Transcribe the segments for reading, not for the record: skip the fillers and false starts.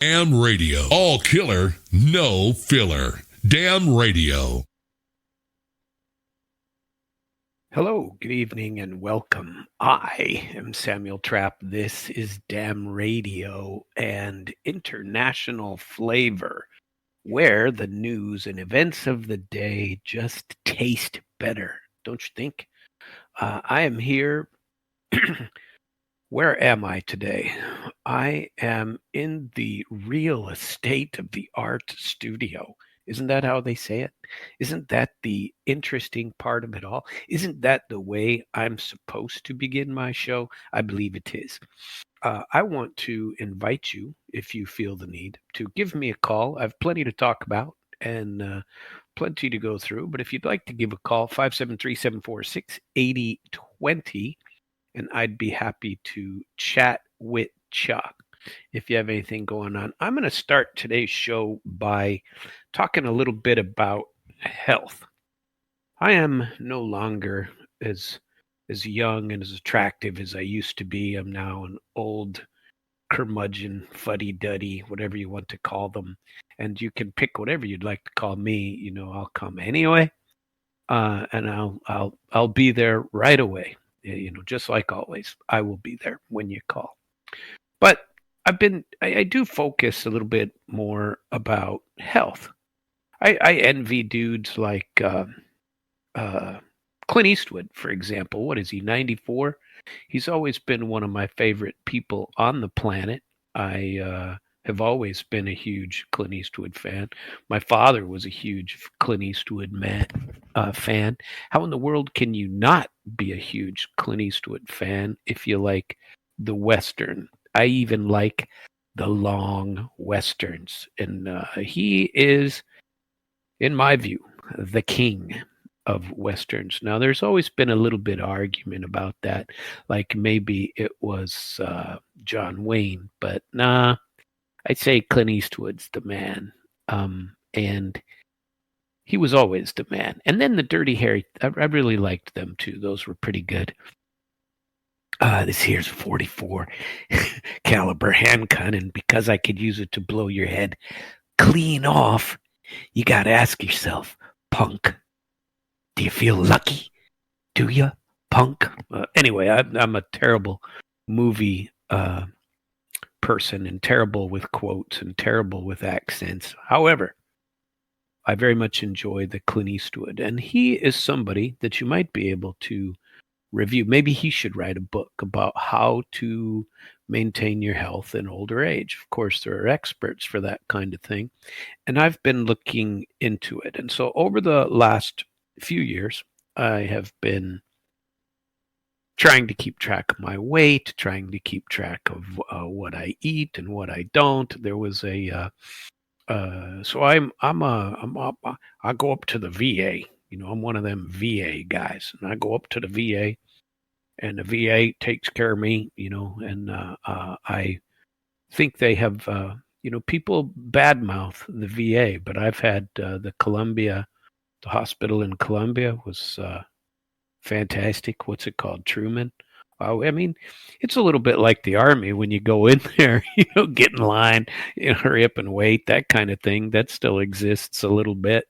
Damn Radio. All killer, no filler. Damn Radio. Hello, good evening, and welcome. I am Samuel Trapp. This is Damn Radio and international flavor, where the news and events of the day just taste better, don't you think? I am here. Where am I today? I am in the real estate of the art studio. Isn't that how they say it? Isn't that the interesting part of it all? Isn't that the way I'm supposed to begin my show? I believe it is. I want to invite you, if you feel the need, to give me a call. I have plenty to talk about and plenty to go through. But if you'd like to give a call, 573-746-8020, and I'd be happy to chat with Chuck if you have anything going on. I'm going to start today's show by talking a little bit about health. I am no longer as young and as attractive as I used to be. I'm now an old curmudgeon, fuddy-duddy, whatever you want to call them. And you can pick whatever you'd like to call me. You know, I'll come anyway, and I'll be there right away. You know, just like always, I will be there when you call. But I do focus a little bit more about health. I envy dudes like Clint Eastwood, for example. What is he, 94? He's always been one of my favorite people on the planet. I have always been a huge Clint Eastwood fan. My father was a huge Clint Eastwood fan. How in the world can you not be a huge Clint Eastwood fan if you like the Western? I even like the long Westerns. And he is, in my view, the king of Westerns. Now, there's always been a little bit of argument about that. Like maybe it was John Wayne, but nah. I'd say Clint Eastwood's the man, and he was always the man. And then the Dirty Harry, I really liked them too. Those were pretty good. This here's a 44 caliber handgun, and because I could use it to blow your head clean off, you got to ask yourself, punk, do you feel lucky? Do you, punk? Anyway, I'm a terrible movie person and terrible with quotes and terrible with accents. However, I very much enjoy the Clint Eastwood, and he is somebody that you might be able to review. Maybe he should write a book about how to maintain your health in older age. Of course, there are experts for that kind of thing, and I've been looking into it. And so over the last few years, I have been trying to keep track of my weight, trying to keep track of what I eat and what I don't. There was a so I go up to the VA. You know, I'm one of them VA guys, and I go up to the VA, and the VA takes care of me. You know, and I think they have people badmouth the VA, but I've had the hospital in Columbia was fantastic. What's it called? Truman. I mean, it's a little bit like the Army when you go in there, get in line, hurry up and wait, that kind of thing. That still exists a little bit.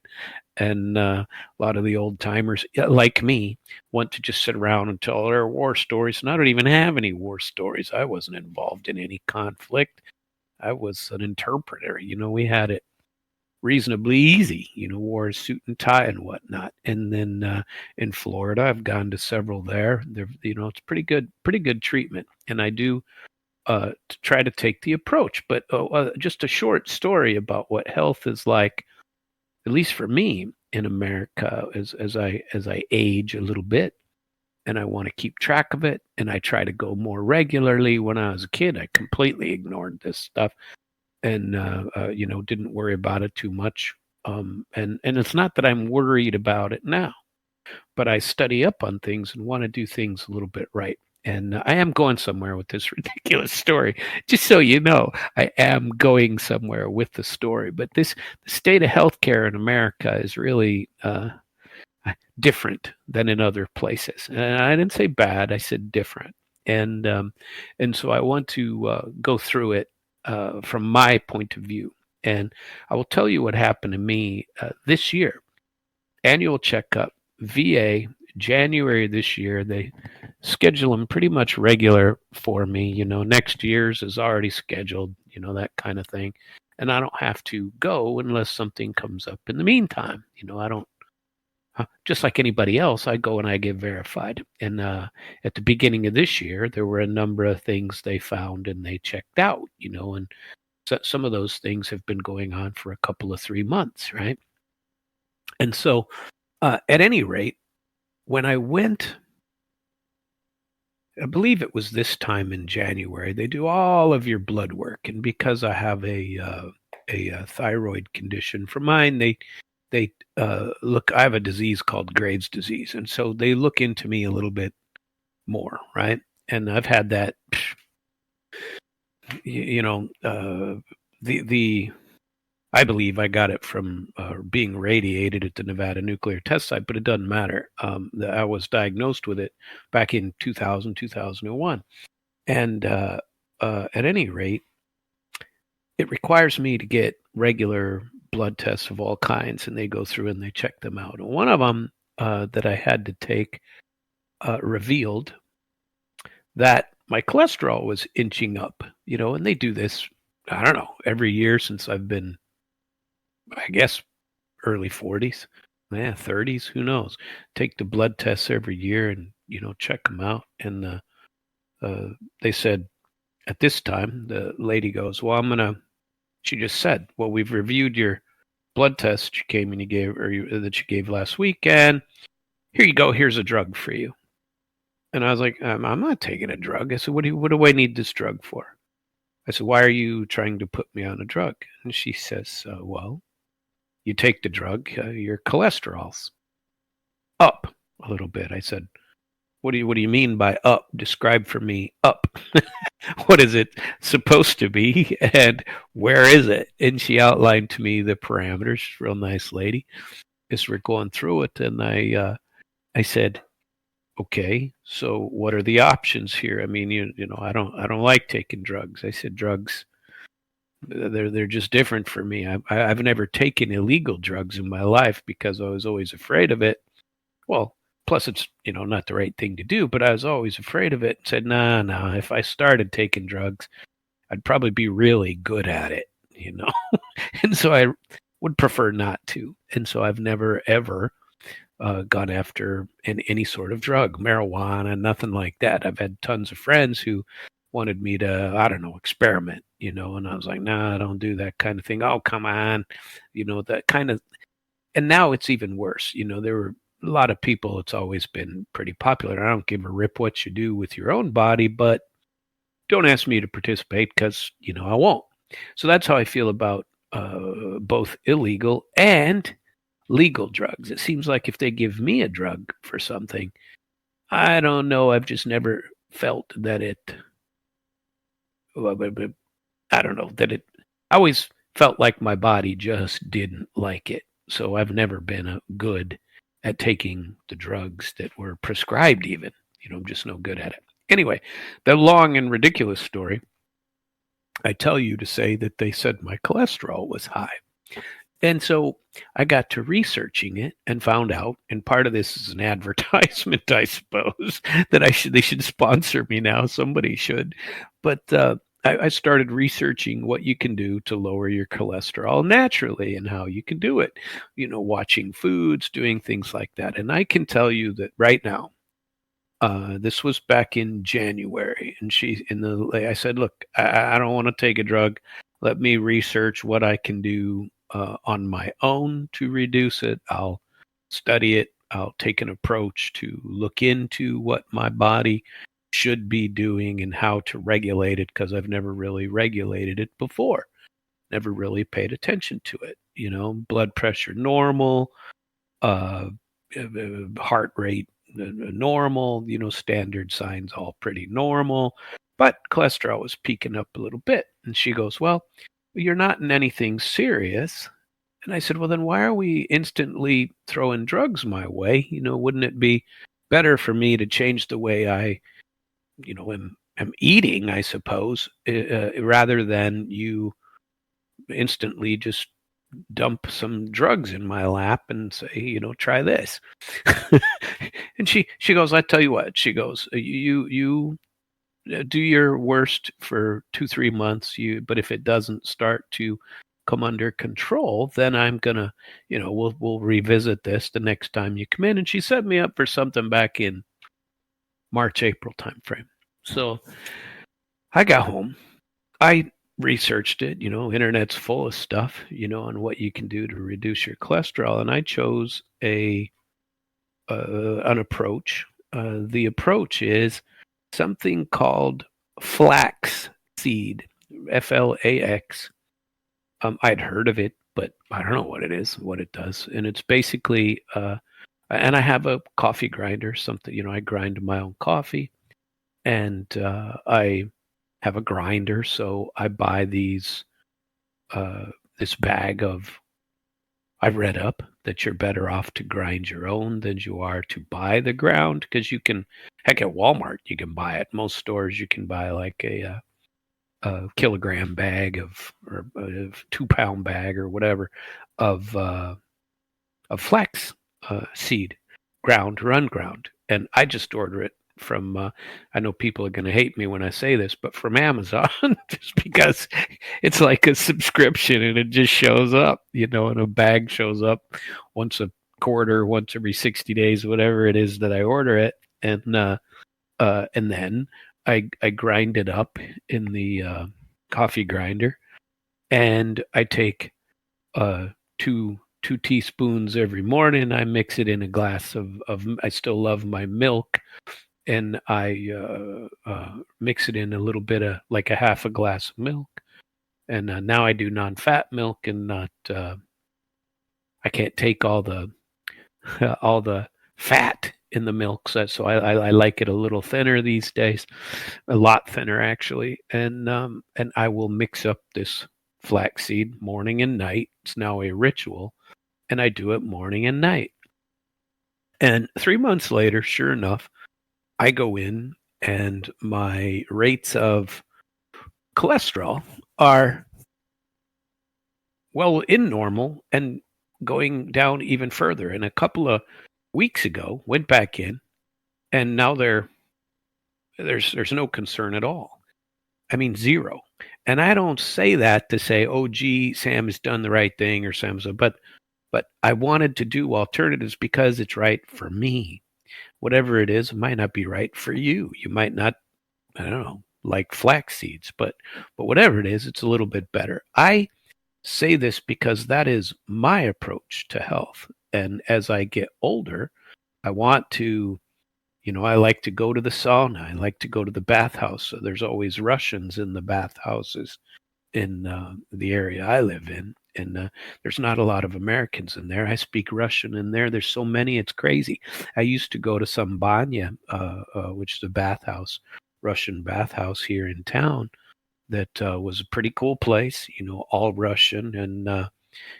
And a lot of the old timers, like me, want to just sit around and tell their war stories. And I don't even have any war stories. I wasn't involved in any conflict. I was an interpreter. We had it reasonably easy, wore a suit and tie and whatnot. And then in Florida, I've gone to several there. It's pretty good treatment. And I do try to take the approach. But just a short story about what health is like, at least for me in America, as I age a little bit, and I want to keep track of it, and I try to go more regularly. When I was a kid, I completely ignored this stuff. And didn't worry about it too much. And it's not that I'm worried about it now, but I study up on things and want to do things a little bit right. And I am going somewhere with this ridiculous story. Just so you know, I am going somewhere with the story. But the state of healthcare in America is really different than in other places. And I didn't say bad; I said different. And so I want to go through it from my point of view. And I will tell you what happened to me this year. Annual checkup, VA, January this year. They schedule them pretty much regular for me. Next year's is already scheduled, that kind of thing. And I don't have to go unless something comes up in the meantime. I don't, just like anybody else, I go and I get verified. And at the beginning of this year, there were a number of things they found and they checked out, and so some of those things have been going on for a couple of 3 months, right? And so, at any rate, when I went, I believe it was this time in January, they do all of your blood work, and because I have a thyroid condition for mine, they look. I have a disease called Graves' disease, and so they look into me a little bit more, right? And I've had that, the I believe I got it from being radiated at the Nevada nuclear test site, but it doesn't matter. I was diagnosed with it back in 2000, 2001. And at any rate, it requires me to get regular blood tests of all kinds, and they go through and they check them out. And one of them that I had to take revealed that my cholesterol was inching up, and they do this, I don't know, every year since I've been, I guess, early 40s, 30s, who knows? Take the blood tests every year and, check them out. And they said at this time, the lady goes, well, she just said, well, we've reviewed your blood test you came and you gave, that you gave last week, and here you go, here's a drug for you. And I was like, I'm not taking a drug. I said, what do I need this drug for? I said, why are you trying to put me on a drug? And she says, well, you take the drug, your cholesterol's up a little bit. I said, what do you mean by up? Describe for me up. What is it supposed to be, and where is it? And she outlined to me the parameters. She's a real nice lady. As we're going through it, and I said, okay, so what are the options here? I mean, I don't like taking drugs. I said, drugs, they're just different for me. I've never taken illegal drugs in my life because I was always afraid of it. Well, plus it's, not the right thing to do, but I was always afraid of it and said, nah, if I started taking drugs, I'd probably be really good at it, And so I would prefer not to. And so I've never, ever gone after any sort of drug, marijuana, nothing like that. I've had tons of friends who wanted me to, I don't know, experiment, and I was like, nah, I don't do that kind of thing. Oh, come on, that kind of, and now it's even worse. There were a lot of people, it's always been pretty popular. I don't give a rip what you do with your own body, but don't ask me to participate because, I won't. So that's how I feel about both illegal and legal drugs. It seems like if they give me a drug for something, I don't know, I've just never felt that it, I don't know, that it, I always felt like my body just didn't like it. So I've never been good at taking the drugs that were prescribed even. I'm just no good at it. Anyway, the long and ridiculous story, I tell you to say that they said my cholesterol was high. And so I got to researching it and found out, and part of this is an advertisement, I suppose, that they should sponsor me now. Somebody should. But I started researching what you can do to lower your cholesterol naturally and how you can do it, watching foods, doing things like that. And I can tell you that right now, this was back in January, and I said, look, I don't want to take a drug. Let me research what I can do on my own to reduce it. I'll study it. I'll take an approach to look into what my body should be doing and how to regulate it, because I've never really regulated it before. Never really paid attention to it. Blood pressure normal, heart rate normal, standard signs all pretty normal, but cholesterol was peaking up a little bit. And she goes, well, you're not in anything serious. And I said, well, then why are we instantly throwing drugs my way? Wouldn't it be better for me to change the way I, am eating, I suppose, rather than you instantly just dump some drugs in my lap and say, try this. And she goes, I tell you what, she goes, you do your worst for 2-3 months, but if it doesn't start to come under control, then I'm gonna, we'll revisit this the next time you come in. And she set me up for something back in March, April timeframe. So I got home. I researched it, internet's full of stuff, on what you can do to reduce your cholesterol. And I chose an approach. The approach is something called flax seed, FLAX. I'd heard of it, but I don't know what it is, what it does. And it's basically, and I have a coffee grinder, something, I grind my own coffee. And I have a grinder, so I buy this bag of, I've read up that you're better off to grind your own than you are to buy the ground, because you can, heck, at Walmart you can buy it. Most stores you can buy like a kilogram bag or a 2-pound bag or whatever of flax seed, unground. And I just order it from, I know people are going to hate me when I say this, but from Amazon, just because it's like a subscription and it just shows up, and a bag shows up once a quarter, once every 60 days, whatever it is that I order it. And then I grind it up in the coffee grinder, and I take 2 teaspoons every morning. I mix it in a glass of I still love my milk, and I mix it in a little bit of, like, a half a glass of milk. And now I do non-fat milk, and not I can't take all the all the fat in the milk, so I like it a little thinner these days, a lot thinner actually. And I will mix up this flaxseed morning and night. It's now a ritual, and I do it morning and night. And 3 months later, sure enough, I go in and my rates of cholesterol are well in normal and going down even further. And a couple of weeks ago, went back in, and now there's no concern at all. I mean, zero. And I don't say that to say, oh, gee, Sam has done the right thing, or Sam's, but I wanted to do alternatives because it's right for me. Whatever it is, it might not be right for you. You might not, I don't know, like flax seeds, but whatever it is, it's a little bit better. I say this because that is my approach to health. And as I get older, I want to, I like to go to the sauna. I like to go to the bathhouse. So there's always Russians in the bathhouses in the area I live in. And there's not a lot of Americans in there. I speak Russian in there. There's so many, it's crazy. I used to go to some banya, which is a bathhouse, Russian bathhouse here in town, that was a pretty cool place, all Russian. And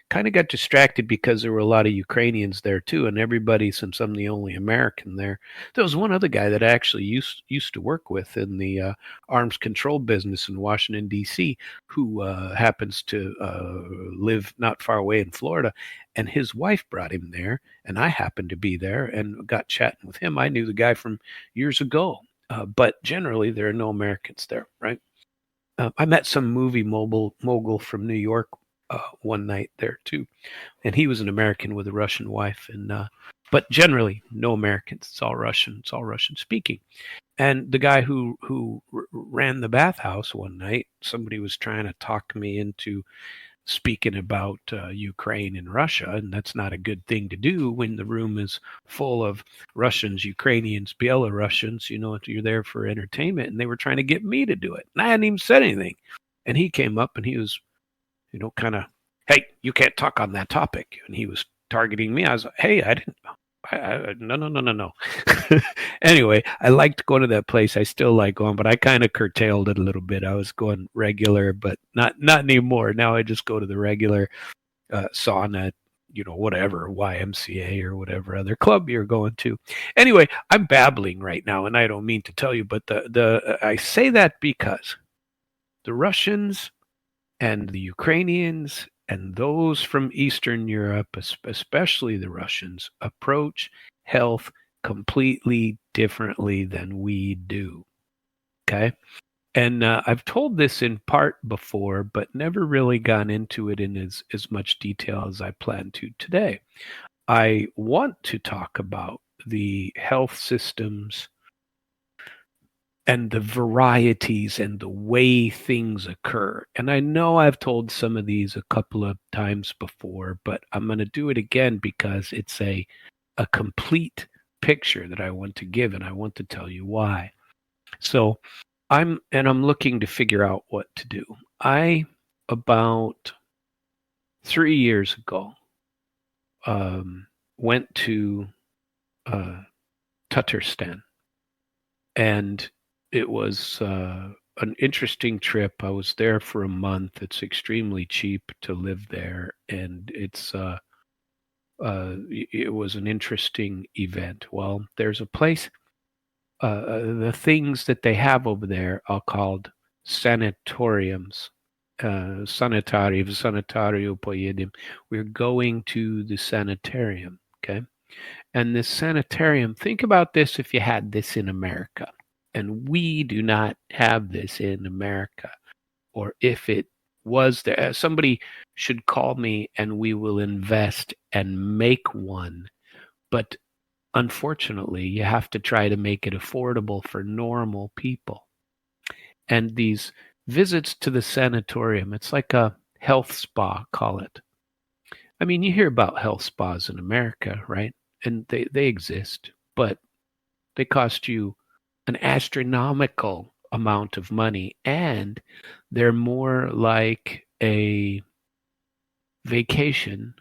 kind of got distracted because there were a lot of Ukrainians there too, and everybody, since I'm the only American there. There was one other guy that I actually used to work with in the arms control business in Washington, D.C., who happens to live not far away in Florida, and his wife brought him there, and I happened to be there and got chatting with him. I knew the guy from years ago, but generally there are no Americans there, right? I met some movie mogul from New York one night there too, and he was an American with a Russian wife, and but generally no Americans. It's all Russian. It's all Russian speaking. And the guy who ran the bathhouse one night, somebody was trying to talk me into speaking about Ukraine and Russia, and that's not a good thing to do when the room is full of Russians, Ukrainians, Belarusians. You're there for entertainment, and they were trying to get me to do it, and I hadn't even said anything. And he came up and he was, kind of, hey, you can't talk on that topic. And he was targeting me. I was like, hey, I didn't, no. Anyway, I liked going to that place. I still like going, but I kind of curtailed it a little bit. I was going regular, but not anymore. Now I just go to the regular sauna whatever, YMCA or whatever other club you're going to. Anyway, I'm babbling right now, and I don't mean to tell you, but I say that because the Russians and the Ukrainians and those from Eastern Europe, especially the Russians, approach health completely differently than we do. Okay? And I've told this in part before, but never really gone into it in as much detail as I plan to today. I want to talk about the health systems and the varieties and the way things occur. And I know I've told some of these a couple of times before, but I'm going to do it again because it's a complete picture that I want to give, and I want to tell you why. So I'm looking to figure out what to do. I, about 3 years ago, went to Tatarstan, and it was an interesting trip. I was there for a month. It's extremely cheap to live there, and it was an interesting event. Well, there's a place. The things that they have over there are called sanatoriums. Sanatorio pojedim. We're going to the sanitarium. Okay. And this sanitarium, think about this if you had this in America. And we do not have this in America. Or if it was there, somebody should call me and we will invest and make one. But unfortunately, you have to try to make it affordable for normal people. And these visits to the sanatorium, it's like a health spa, call it. I mean, you hear about health spas in America, right? And they exist, but they cost you an astronomical amount of money, and they're more like a vacation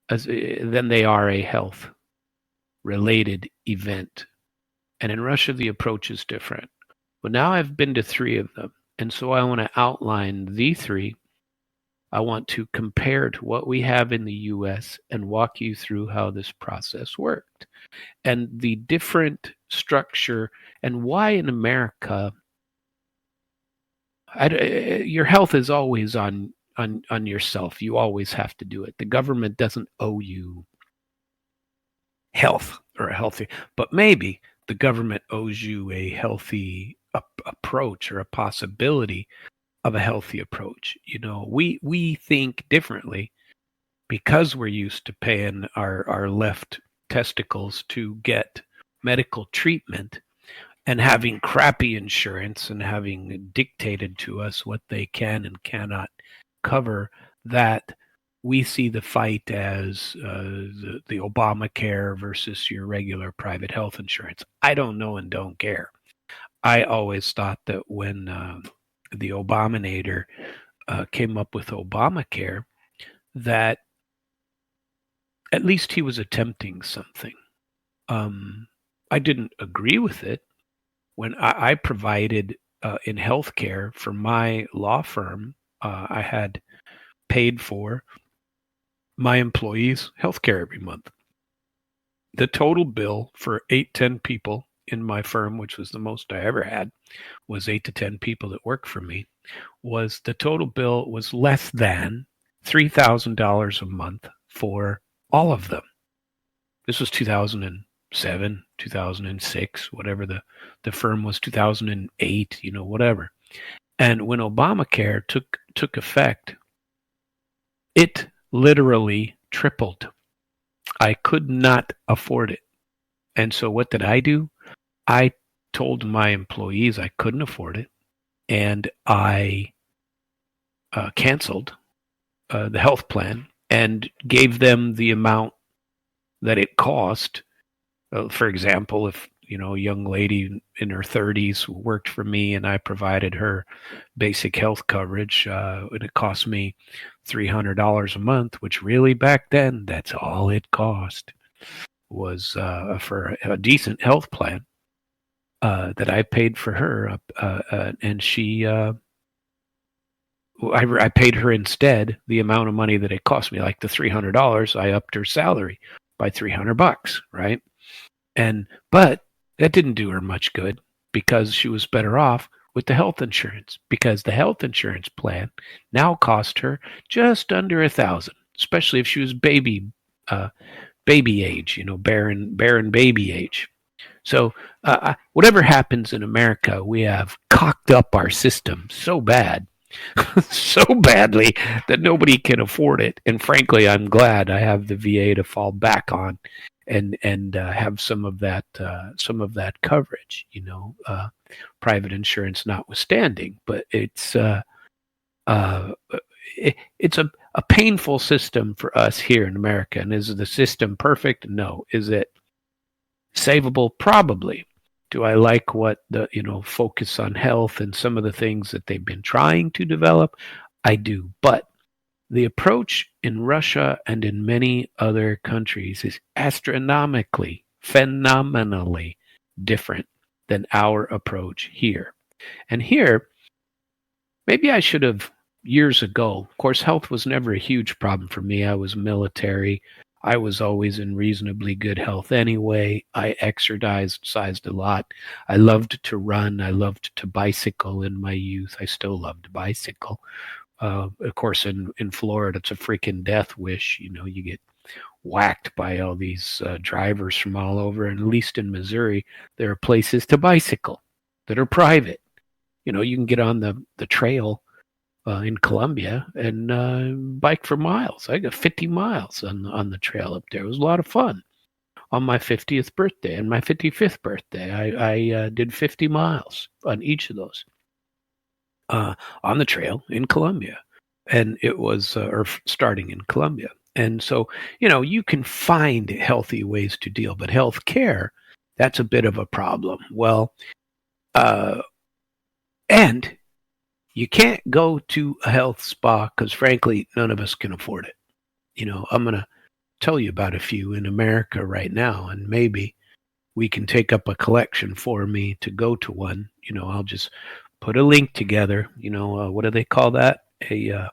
than they are a health related event. And in Russia, the approach is different. But now I've been to 3 of them. And so I want to outline the 3. I want to compare to what we have in the US and walk you through how this process worked and the different structure and why in America your health is always on yourself. You always have to do it. The government doesn't owe you health or a healthy, but maybe the government owes you a healthy approach or a possibility of a healthy approach. We think differently because we're used to paying our left testicles to get medical treatment and having crappy insurance and having dictated to us what they can and cannot cover, that we see the fight as the Obamacare versus your regular private health insurance. I don't know and don't care. I always thought that when the Obaminator came up with Obamacare, that at least he was attempting something. I didn't agree with it. When I provided in healthcare for my law firm, I had paid for my employees' healthcare every month. The total bill for 8-10 people in my firm, which was the most I ever had, was 8 to 10 people that worked for me, was the total bill was less than $3,000 a month for all of them. This was 2007, 2006, whatever the firm was, 2008, whatever. And when Obamacare took effect, it literally tripled. I could not afford it. And so what did I do? I told my employees I couldn't afford it, and I canceled the health plan and gave them the amount that it cost. For example, if a young lady in her 30s worked for me and I provided her basic health coverage, and it cost me $300 a month, which really back then, that's all it cost, was for a decent health plan that I paid for her. And she I paid her instead the amount of money that it cost me, like the $300. I upped her salary by $300, right? But that didn't do her much good because she was better off with the health insurance, because the health insurance plan now cost her just under $1,000, especially if she was baby age, barren baby age. So whatever happens in America, we have cocked up our system so bad, so badly that nobody can afford it. And frankly, I'm glad I have the VA to fall back on, and have some of that coverage. Private insurance notwithstanding, but uh, it's a painful system for us here in America. And is the system perfect? No. Is it savable? Probably. Do I like what the focus on health and some of the things that they've been trying to develop? I do. But the approach in Russia and in many other countries is astronomically, phenomenally different than our approach here. And here, maybe I should have years ago. Of course, health was never a huge problem for me. I was military. I was always in reasonably good health anyway. I exercised a lot. I loved to run. I loved to bicycle in my youth. I still love to bicycle. Of course, in Florida, it's a freaking death wish. You get whacked by all these drivers from all over. And at least in Missouri, there are places to bicycle that are private. You can get on the trail in Colombia and bike for miles. I got 50 miles on the trail up there. It was a lot of fun. On my 50th birthday and my 55th birthday, I did 50 miles on each of those on the trail in Colombia. And it was, starting in Colombia. And so, you can find healthy ways to deal, but health care, that's a bit of a problem. Well, and you can't go to a health spa because, frankly, none of us can afford it. I'm going to tell you about a few in America right now, and maybe we can take up a collection for me to go to one. I'll just put a link together. What do they call that? A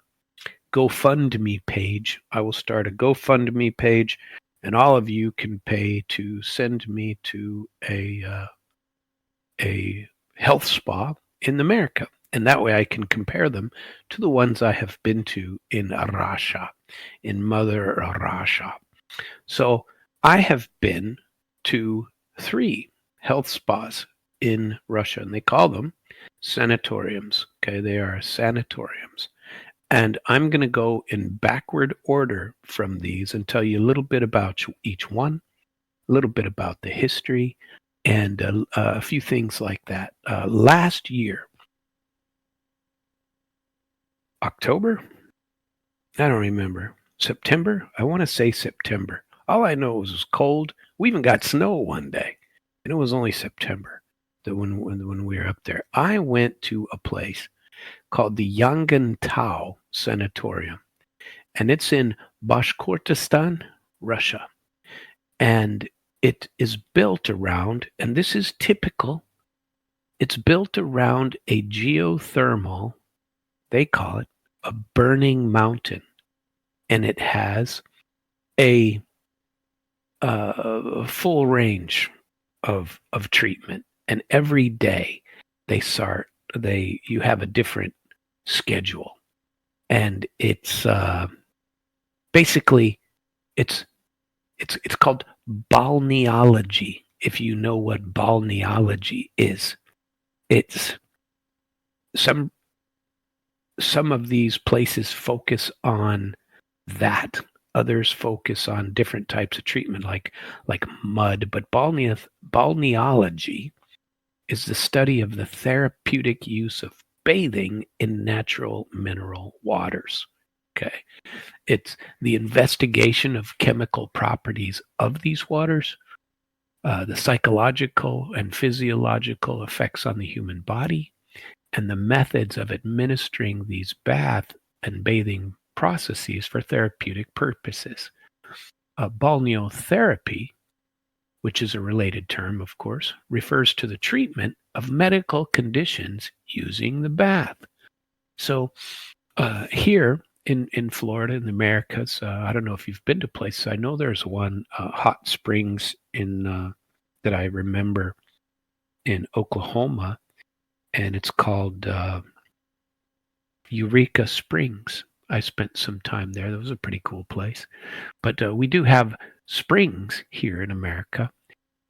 GoFundMe page. I will start a GoFundMe page, and all of you can pay to send me to a health spa in America. And that way I can compare them to the ones I have been to in Russia, in Mother Russia. So I have been to 3 health spas in Russia, and they call them sanatoriums. Okay, they are sanatoriums. And I'm going to go in backward order from these and tell you a little bit about each one, a little bit about the history, and a few things like that. Last year, October? I don't remember. September? I want to say September. All I know is it was cold. We even got snow one day, and it was only September when we were up there. I went to a place called the Yangantau Sanatorium, and it's in Bashkortostan, Russia. And it is built around, and this is typical, it's built around a geothermal, they call it, a burning mountain. And it has a full range of treatment. And every day you have a different schedule. And it's basically it's called balneology. If you know what balneology is, it's some of these places focus on that. Others focus on different types of treatment, like mud. But balneology is the study of the therapeutic use of bathing in natural mineral waters. Okay. It's the investigation of chemical properties of these waters, the psychological and physiological effects on the human body, and the methods of administering these bath and bathing processes for therapeutic purposes. Balneotherapy, which is a related term, of course, refers to the treatment of medical conditions using the bath. So Here in Florida, in the Americas, I don't know if you've been to places. I know there's one hot springs in that I remember in Oklahoma, and it's called Eureka Springs. I spent some time there. That was a pretty cool place. But we do have springs here in America.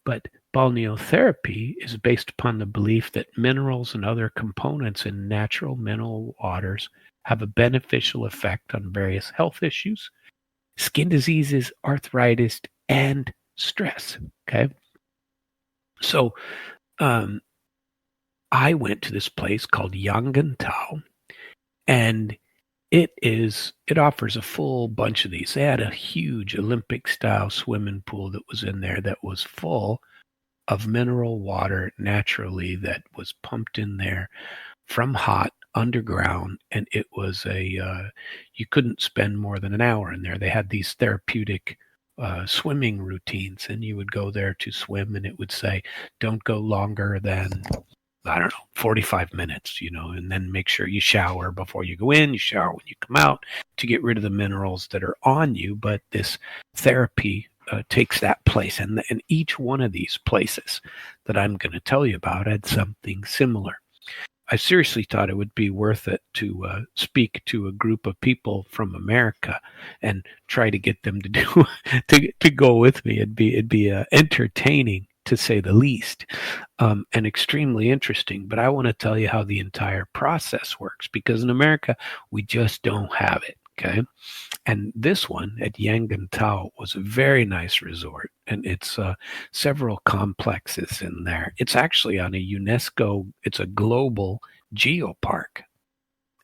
But balneotherapy is based upon the belief that minerals and other components in natural mineral waters have a beneficial effect on various health issues, skin diseases, arthritis, and stress. Okay. So um, I went to this place called Yangantao, and it offers a full bunch of these. They had a huge Olympic style swimming pool that was in there that was full of mineral water naturally that was pumped in there from hot underground, and it was you couldn't spend more than an hour in there. They had these therapeutic swimming routines, and you would go there to swim, and it would say don't go longer than, I don't know, 45 minutes, and then make sure you shower before you go in, you shower when you come out to get rid of the minerals that are on you. But this therapy takes that place. And each one of these places that I'm going to tell you about had something similar. I seriously thought it would be worth it to speak to a group of people from America and try to get them to do to go with me. It'd be entertaining, to say the least, and extremely interesting. But I want to tell you how the entire process works, because in America we just don't have it. Okay. And this one at Yangantao was a very nice resort, and it's several complexes in there. It's actually on a UNESCO, it's a global geopark.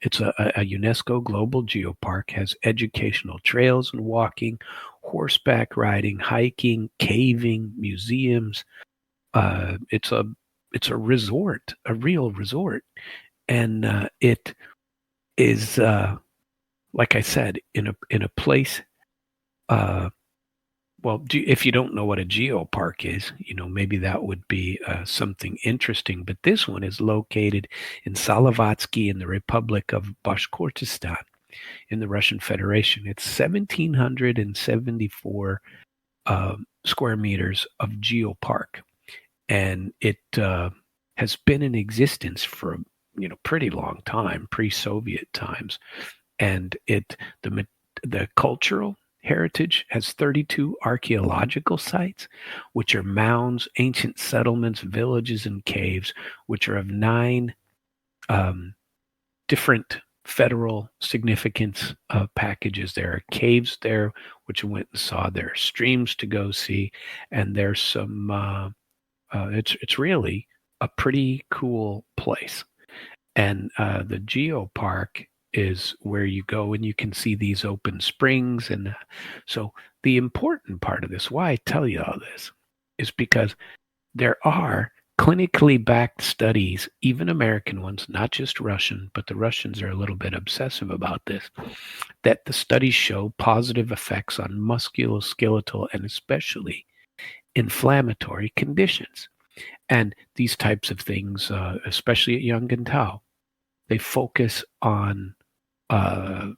It's a UNESCO global geopark, has educational trails and walking, horseback riding, hiking, caving, museums. It's a resort, a real resort, and it is like I said, in a place. Well, if you don't know what a geopark is, maybe that would be something interesting. But this one is located in Salavatsky in the Republic of Bashkortostan in the Russian Federation. It's 1,774 square meters of geopark, and it has been in existence for pretty long time, pre-Soviet times. And the cultural heritage has 32 archaeological sites, which are mounds, ancient settlements, villages, and caves, which are of 9 different federal significance packages. There are caves there, which I went and saw. There are streams to go see, and there's some. It's really a pretty cool place. And the geopark is where you go and you can see these open springs. And so the important part of this, why I tell you all this, is because there are clinically backed studies, even American ones, not just Russian, but the Russians are a little bit obsessive about this, that the studies show positive effects on musculoskeletal and especially inflammatory conditions. And these types of things, especially at Yangantao, they focus on a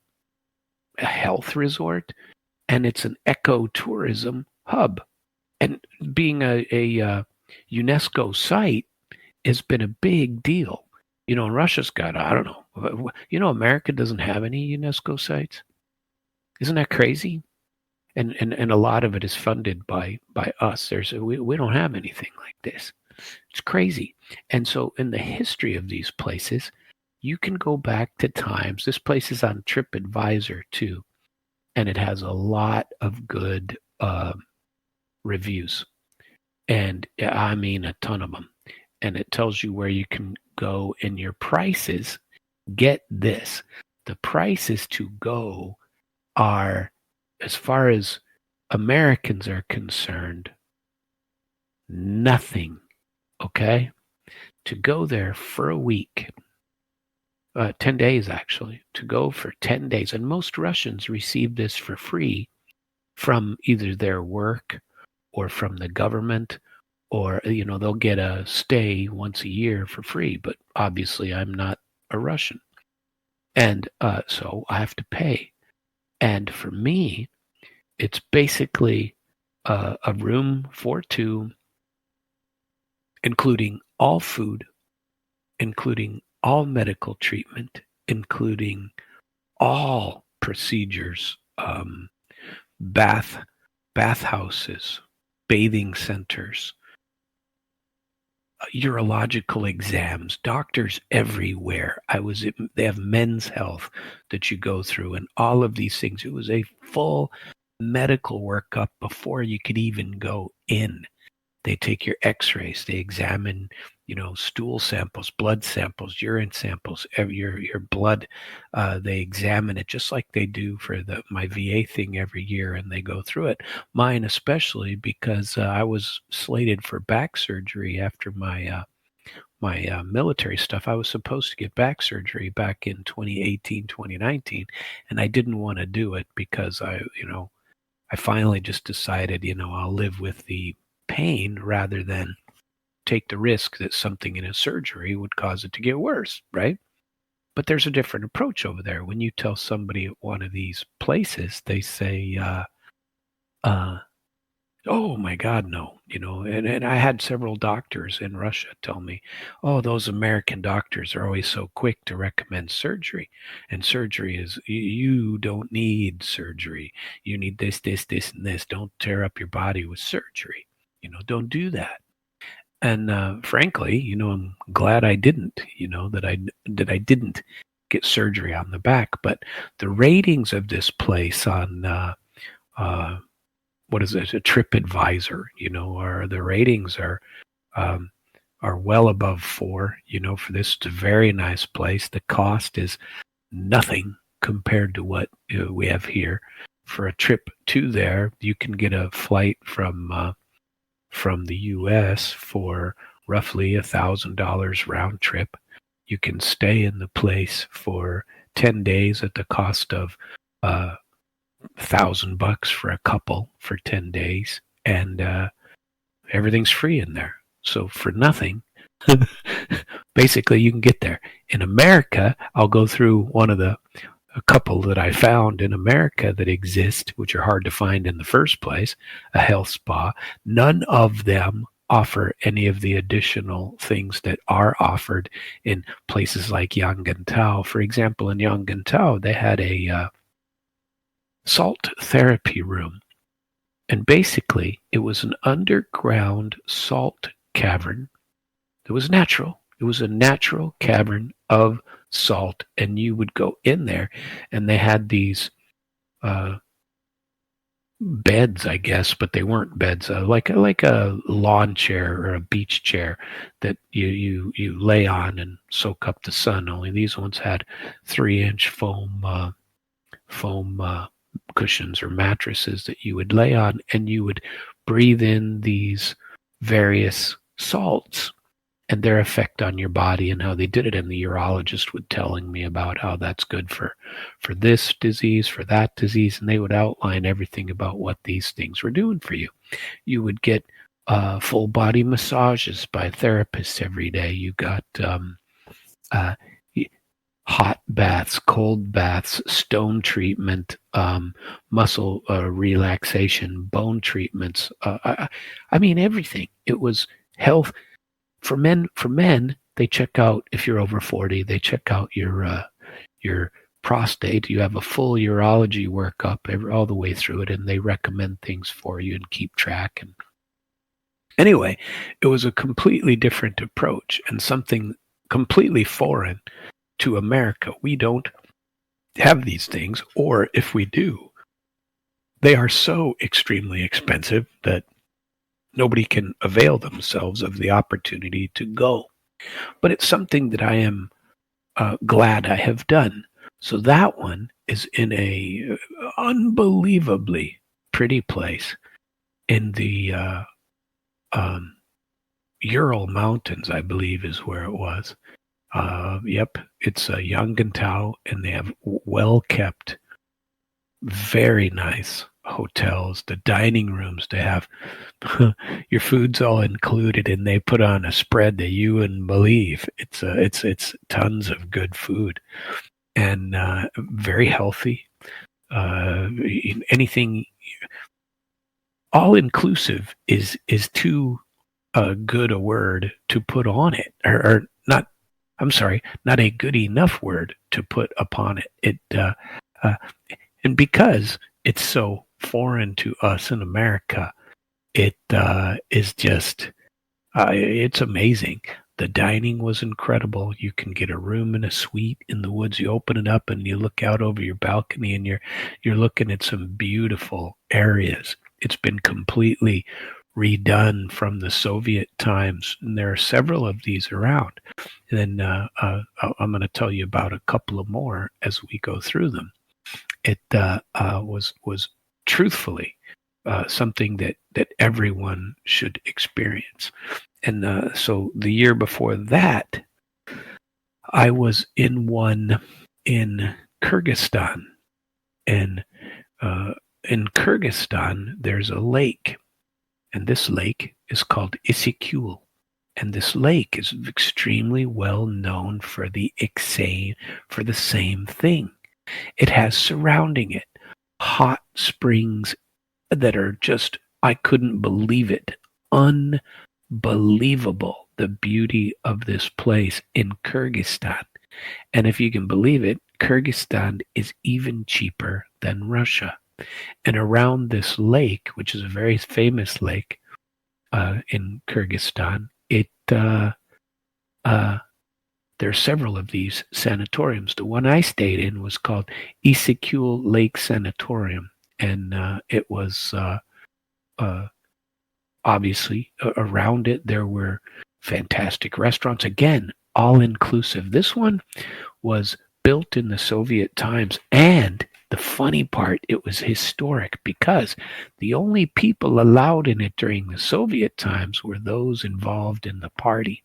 health resort, and it's an ecotourism hub. And being a UNESCO site has been a big deal. Russia's got, I don't know, America doesn't have any UNESCO sites. Isn't that crazy? And a lot of it is funded by us. We don't have anything like this. It's crazy. And so in the history of these places, you can go back to times. This place is on TripAdvisor too, and it has a lot of good reviews, and I mean a ton of them. And it tells you where you can go, and your prices. Get this: the prices to go are, as far as Americans are concerned, nothing. Okay, to go there for a week. 10 days actually, to go for 10 days. And most Russians receive this for free from either their work or from the government, or, they'll get a stay once a year for free. But obviously I'm not a Russian. And so I have to pay. And for me, it's basically a room for two, including all food, including all medical treatment, including all procedures, bathhouses, bathing centers, urological exams, doctors everywhere. They have men's health that you go through, and all of these things. It was a full medical workup before you could even go in. They take your x-rays, they examine, stool samples, blood samples, urine samples, your blood. They examine it just like they do for my VA thing every year, and they go through it. Mine especially, because I was slated for back surgery after my military stuff. I was supposed to get back surgery back in 2018, 2019, and I didn't want to do it because I finally just decided, I'll live with the pain rather than take the risk that something in a surgery would cause it to get worse, right? But there's a different approach over there. When you tell somebody at one of these places, they say, oh my God, no, and I had several doctors in Russia tell me, oh, those American doctors are always so quick to recommend surgery. And surgery is, you don't need surgery. You need this, this, this, and this. Don't tear up your body with surgery. Don't do that. And frankly, I'm glad I didn't, that I didn't get surgery on the back. But the ratings of this place on, what is it, a TripAdvisor, or the ratings are well above 4, for this. It's a very nice place. The cost is nothing compared to what we have here. For a trip to there, you can get a flight from the U.S. for roughly $1,000 round trip. You can stay in the place for 10 days at the cost of $1,000 for a couple for 10 days, and everything's free in there. So for nothing, basically you can get there. In America, I'll go through a couple that I found in America that exist, which are hard to find in the first place, a health spa. None of them offer any of the additional things that are offered in places like Yangantau. For example, in Yangantau, they had a salt therapy room. And basically, it was an underground salt cavern that was natural. It was a natural cavern of salt, and you would go in there, and they had these beds, I guess, but they weren't beds, like a lawn chair or a beach chair that you lay on and soak up the sun. Only these ones had 3-inch foam cushions or mattresses that you would lay on, and you would breathe in these various salts and their effect on your body and how they did it. And the urologist would telling me about how that's good for this disease, for that disease, and they would outline everything about what these things were doing for you. You would get full body massages by therapists every day. You got hot baths, cold baths, stone treatment, muscle relaxation, bone treatments. I mean, everything. It was health. For men, they check out, if you're over 40, they check out your prostate. You have a full urology workup all the way through it, and they recommend things for you and keep track. And anyway, it was a completely different approach and something completely foreign to America. We don't have these things, or if we do, they are so extremely expensive that nobody can avail themselves of the opportunity to go. But it's something that I am glad I have done. So that one is in a unbelievably pretty place in the Ural Mountains, I believe is where it was. Yep, it's Yangantau, and they have well-kept, very nice hotels. The dining rooms, they have your food's all included, and they put on a spread that you wouldn't believe. It's tons of good food, and very healthy. Anything all inclusive is too good a word to put on it, or not. I'm sorry, not a good enough word to put upon it. And because it's so foreign to us in America, it is just it's amazing. The dining was incredible. You can get a room in a suite in the woods. You open it up and you look out over your balcony, and you're looking at some beautiful areas. It's been completely redone from the Soviet times, and there are several of these around. And then I'm going to tell you about a couple of more as we go through them. It was truthfully something that everyone should experience. And so the year before that, I was in one in Kyrgyzstan. And in Kyrgyzstan, there's a lake. And this lake is called Issyk-Kul. And this lake is extremely well known for the same thing. It has surrounding it hot springs that are just, I couldn't believe it, unbelievable, the beauty of this place in Kyrgyzstan. And if you can believe it, Kyrgyzstan is even cheaper than Russia. And around this lake, which is a very famous lake in Kyrgyzstan, there are several of these sanatoriums. The one I stayed in was called Issyk-Kul Lake Sanatorium, and it was obviously around it there were fantastic restaurants. Again, all inclusive. This one was built in the Soviet times, and the funny part, it was historic because the only people allowed in it during the Soviet times were those involved in the party.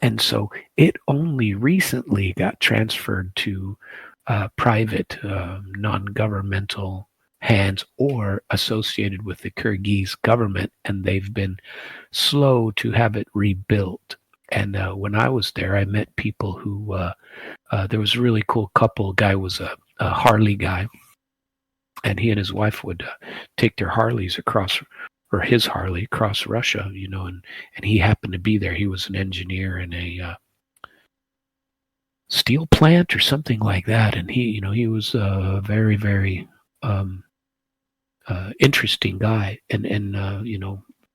And so it only recently got transferred to private, non-governmental hands or associated with the Kyrgyz government, and they've been slow to have it rebuilt. And when I was there, I met people who, there was a really cool couple. Guy was a Harley guy, and he and his wife would take their Harleys across, or his Harley across Russia, and he happened to be there. He was an engineer in a steel plant or something like that, and he was a very, very interesting guy, and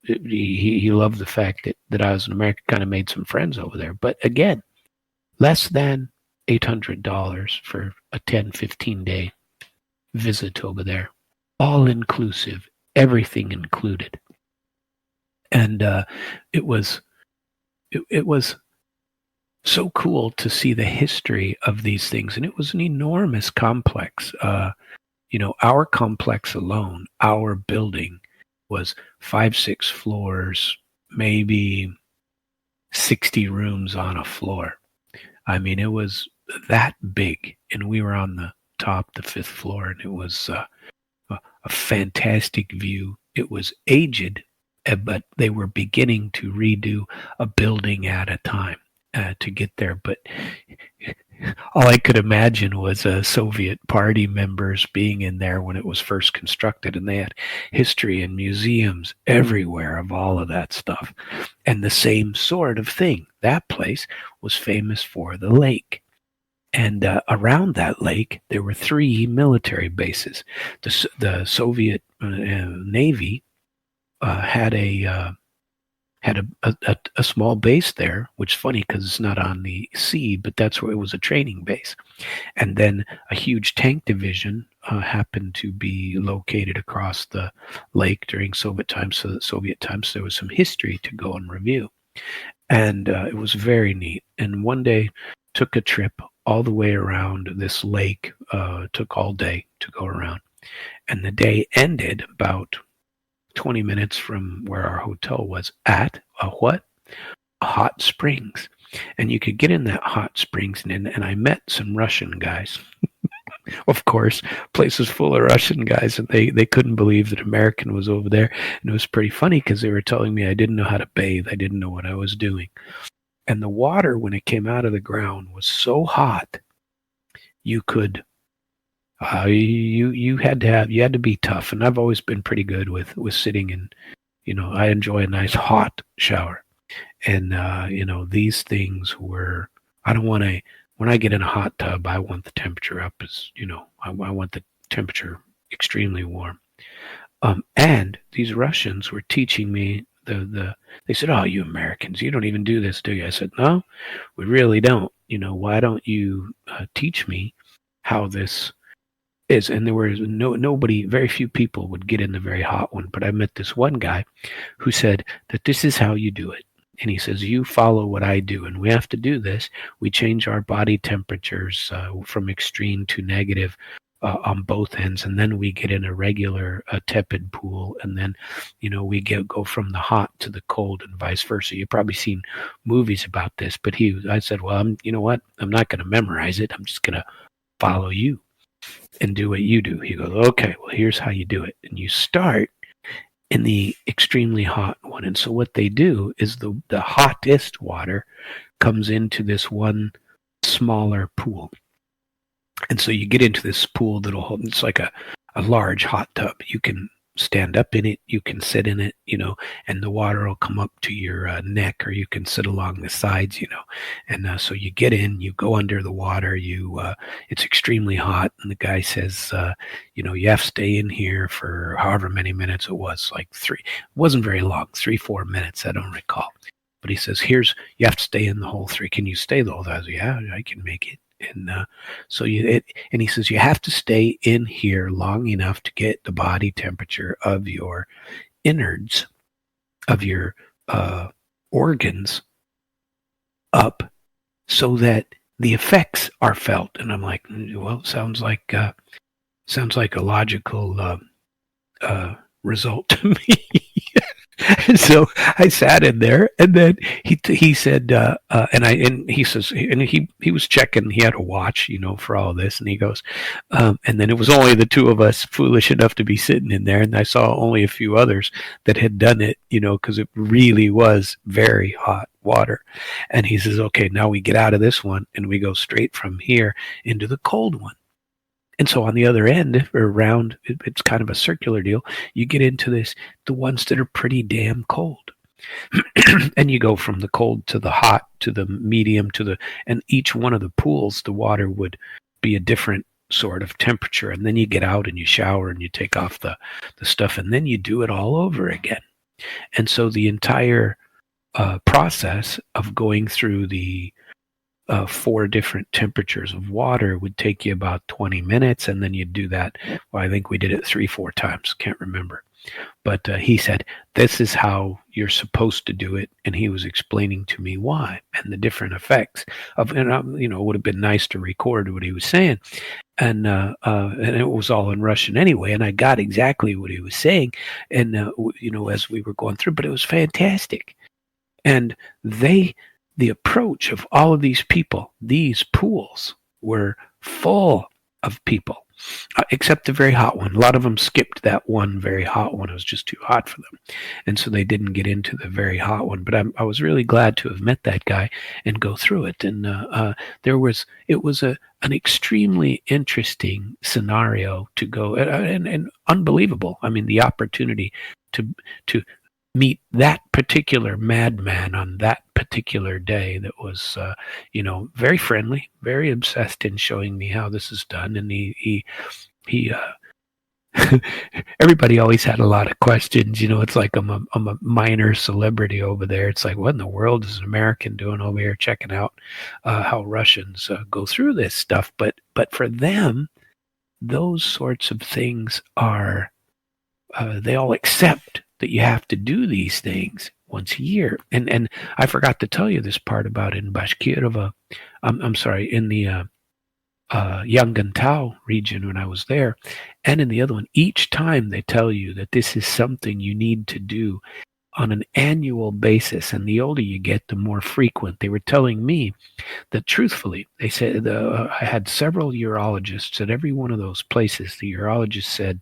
he loved the fact that I was an American. Kind of made some friends over there, but again, less than $800 for a 10-15 day visit over there, all inclusive, everything included. And it was so cool to see the history of these things, and it was an enormous complex. Our complex alone, our building, was 5-6 floors, maybe 60 rooms on a floor. I mean, it was that big, and we were on the top, the 5th floor, and it was a fantastic view. It was aged, but they were beginning to redo a building at a time to get there. But all I could imagine was Soviet party members being in there when it was first constructed, and they had history and museums everywhere of all of that stuff. And the same sort of thing. That place was famous for the lake. And around that lake, there were 3 military bases. The Soviet Navy had a small base there, which is funny because it's not on the sea, but that's where it was a training base. And then a huge tank division happened to be located across the lake during Soviet times. So there was some history to go and review. And it was very neat. And one day took a trip all the way around this lake, took all day to go around. And the day ended about 20 minutes from where our hotel was at a hot springs. And you could get in that hot springs, and I met some Russian guys. Of course, place was full of Russian guys, and they couldn't believe that American was over there. And it was pretty funny because they were telling me I didn't know how to bathe. I didn't know what I was doing. And the water, when it came out of the ground, was so hot you could you had to be tough. And I've always been pretty good with sitting in, I enjoy a nice hot shower. And these things were, I don't want to, when I get in a hot tub, I want the temperature up as, I want the temperature extremely warm. And these Russians were teaching me they said, "Oh, you Americans, you don't even do this, do you?" I said, "No, we really don't. Why don't you teach me how this is?" And there was nobody, very few people would get in the very hot one. But I met this one guy who said that this is how you do it. And he says, you follow what I do. And we have to do this. We change our body temperatures from extreme to negative on both ends. And then we get in a regular tepid pool. And then, we go from the hot to the cold and vice versa. You've probably seen movies about this. But I said, well, you know what? I'm not going to memorize it. I'm just going to follow you and do what you do. He goes, okay, well, here's how you do it. And you start in the extremely hot one. And so what they do is the hottest water comes into this one smaller pool. And so you get into this pool that'll hold, it's like a large hot tub. You can stand up in it, you can sit in it, and the water will come up to your neck, or you can sit along the sides, and so you get in, you go under the water, it's extremely hot, and the guy says, you have to stay in here for however many minutes it was, like it wasn't very long, 3-4 minutes, I don't recall, but he says, you have to stay in the whole 3. Can you stay the whole 3? I said, yeah, I can make it. And and he says you have to stay in here long enough to get the body temperature of your innards, of your organs up, so that the effects are felt. And I'm like, well, sounds like a logical result to me. So I sat in there, and then he said, and he says, and he was checking. He had a watch, for all this, and he goes, and then it was only the two of us foolish enough to be sitting in there, and I saw only a few others that had done it, because it really was very hot water. And he says, okay, now we get out of this one, and we go straight from here into the cold one. And so on the other end, or around, it's kind of a circular deal. You get into the ones that are pretty damn cold. And you go from the cold to the hot to the medium and each one of the pools, the water would be a different sort of temperature. And then you get out and you shower and you take off the stuff, and then you do it all over again. And so the entire process of going through the 4 different temperatures of water would take you about 20 minutes, and then you'd do that. Well, I think we did it 3-4 times. Can't remember. But he said, this is how you're supposed to do it, and he was explaining to me why and the different effects of, and it would have been nice to record what he was saying, and it was all in Russian anyway, and I got exactly what he was saying, and as we were going through, but it was fantastic, and the approach of all of these people, these pools were full of people, except the very hot one. A lot of them skipped that one very hot one. It was just too hot for them. And so they didn't get into the very hot one. But I was really glad to have met that guy and go through it. And it was an extremely interesting scenario to go, and unbelievable. I mean, the opportunity to meet that particular madman on that particular day that was, very friendly, very obsessed in showing me how this is done. And he everybody always had a lot of questions. It's like I'm a minor celebrity over there. It's like, what in the world is an American doing over here checking out how Russians go through this stuff? But for them, those sorts of things are, they all accept that you have to do these things once a year. And I forgot to tell you this part about in Bashkortostan, I'm sorry, in the Yangantau region when I was there, and in the other one, each time they tell you that this is something you need to do on an annual basis, and the older you get, the more frequent. They were telling me that, truthfully, they said, I had several urologists at every one of those places. The urologist said,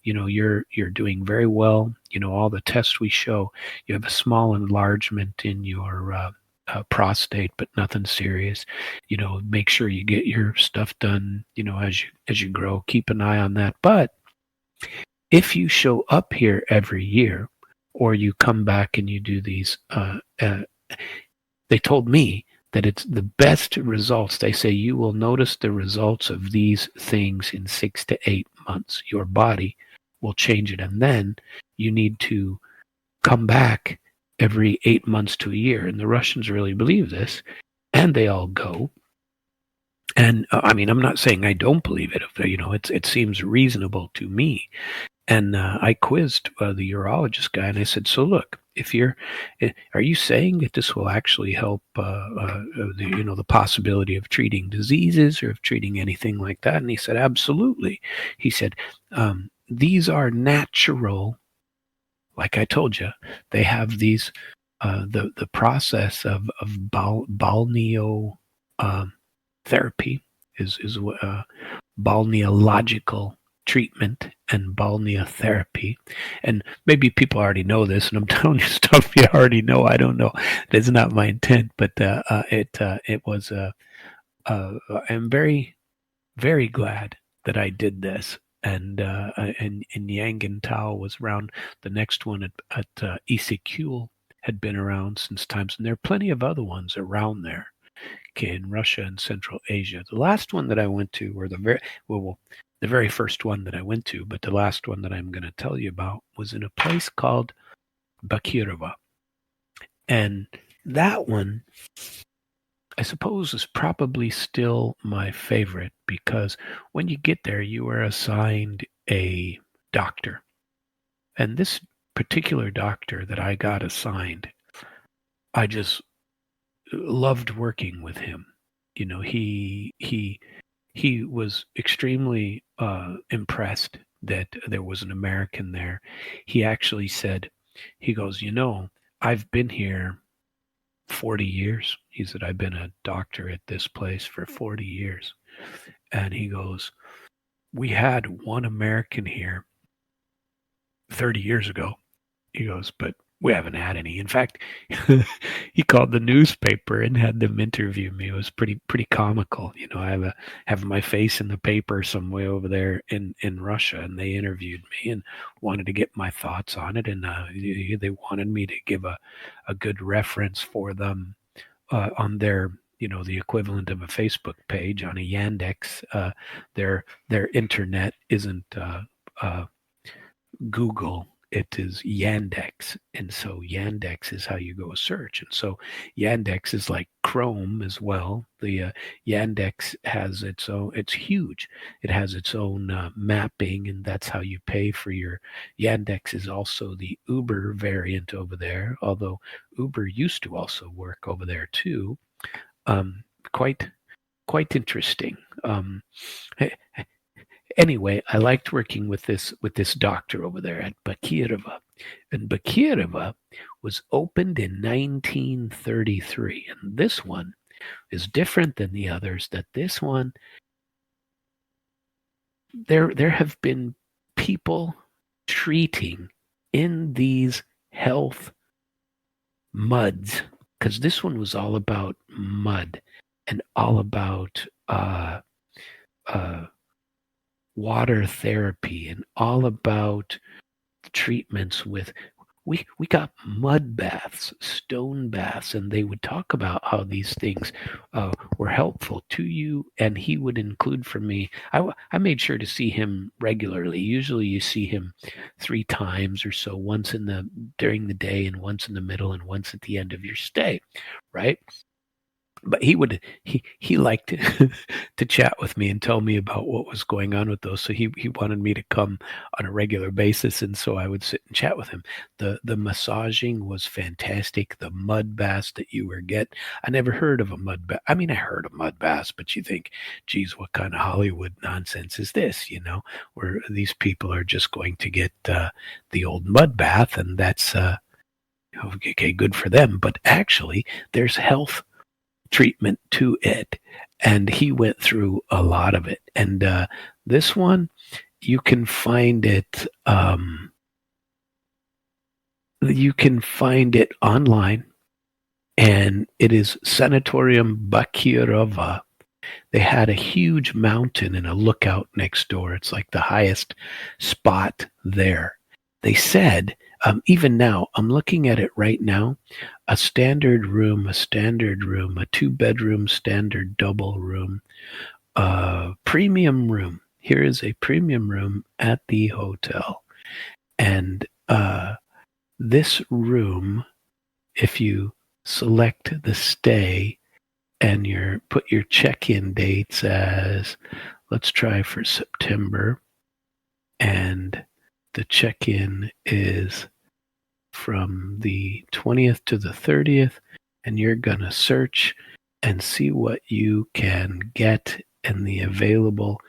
you're doing very well. All the tests we show, you have a small enlargement in your prostate, but nothing serious. Make sure you get your stuff done, as you grow. Keep an eye on that. But if you show up here every year, or you come back and you do these, they told me that it's the best results. They say you will notice the results of these things in 6 to 8 months. Your body will change it. And then you need to come back every 8 months to a year. And the Russians really believe this, and they all go. And I'm not saying I don't believe it. It seems reasonable to me. And I quizzed the urologist guy, and I said, "So look, are you saying that this will actually help the possibility of treating diseases or of treating anything like that?" And he said, "Absolutely." He said, "These are natural. Like I told you, they have these the process of balneo therapy is balneological treatment and balneotherapy." And maybe people already know this, and I'm telling you stuff you already know. I don't know. It's not my intent, but it was. I'm very, very glad that I did this. And Yangantao was around. The next one at Issyk-Kul had been around since times, and there are plenty of other ones around there. Okay, in Russia and Central Asia. The last one that I went to, or the very first one that I went to, but the last one that I'm going to tell you about was in a place called Bashkortostan. And that one, I suppose, is probably still my favorite, because when you get there, you are assigned a doctor. And this particular doctor that I got assigned, I just loved working with him. He was extremely impressed that there was an American there. He actually said, he goes, "I've been here 40 years." He said, "I've been a doctor at this place for 40 years. And he goes, "We had one American here 30 years ago." He goes, "But we haven't had any." In fact, he called the newspaper and had them interview me. It was pretty comical. I have my face in the paper some way over there in Russia, and they interviewed me and wanted to get my thoughts on it. And they wanted me to give a good reference for them on their, the equivalent of a Facebook page on a Yandex. Their internet isn't Google. It is Yandex. And so Yandex is how you go search. And so Yandex is like Chrome as well. The Yandex has its own, it's huge. It has its own mapping, and that's how you pay for your. Yandex is also the Uber variant over there, although Uber used to also work over there too. Quite interesting. Anyway, I liked working with this doctor over there at Bashkortostan. And Bashkortostan was opened in 1933. And this one is different than the others, that this one, there have been people treating in these health muds, because this one was all about mud and all about water therapy and all about treatments with. We got mud baths, stone baths, and they would talk about how these things were helpful to you. And he would include for me. I made sure to see him regularly. Usually, you see him 3 times or so. Once during the day, and once in the middle, and once at the end of your stay, right? But he liked to chat with me and tell me about what was going on with those. So he wanted me to come on a regular basis, and so I would sit and chat with him. The massaging was fantastic. The mud baths that you were get, I never heard of a mud bath. I mean, I heard of mud baths, but you think, geez, what kind of Hollywood nonsense is this? Where these people are just going to get the old mud bath, and that's okay, good for them. But actually, there's health treatment to it, and he went through a lot of it. And this one, you can find it online, and it is Sanatorium Bakirova. They had a huge mountain and a lookout next door. It's like the highest spot there. They said, even now, I'm looking at it right now, a standard room, a 2-bedroom standard double room, a premium room. Here is a premium room at the hotel. And this room, if you select the stay and put your check-in dates as, let's try for September, and the check-in is from the 20th to the 30th, and you're gonna search and see what you can get in the available.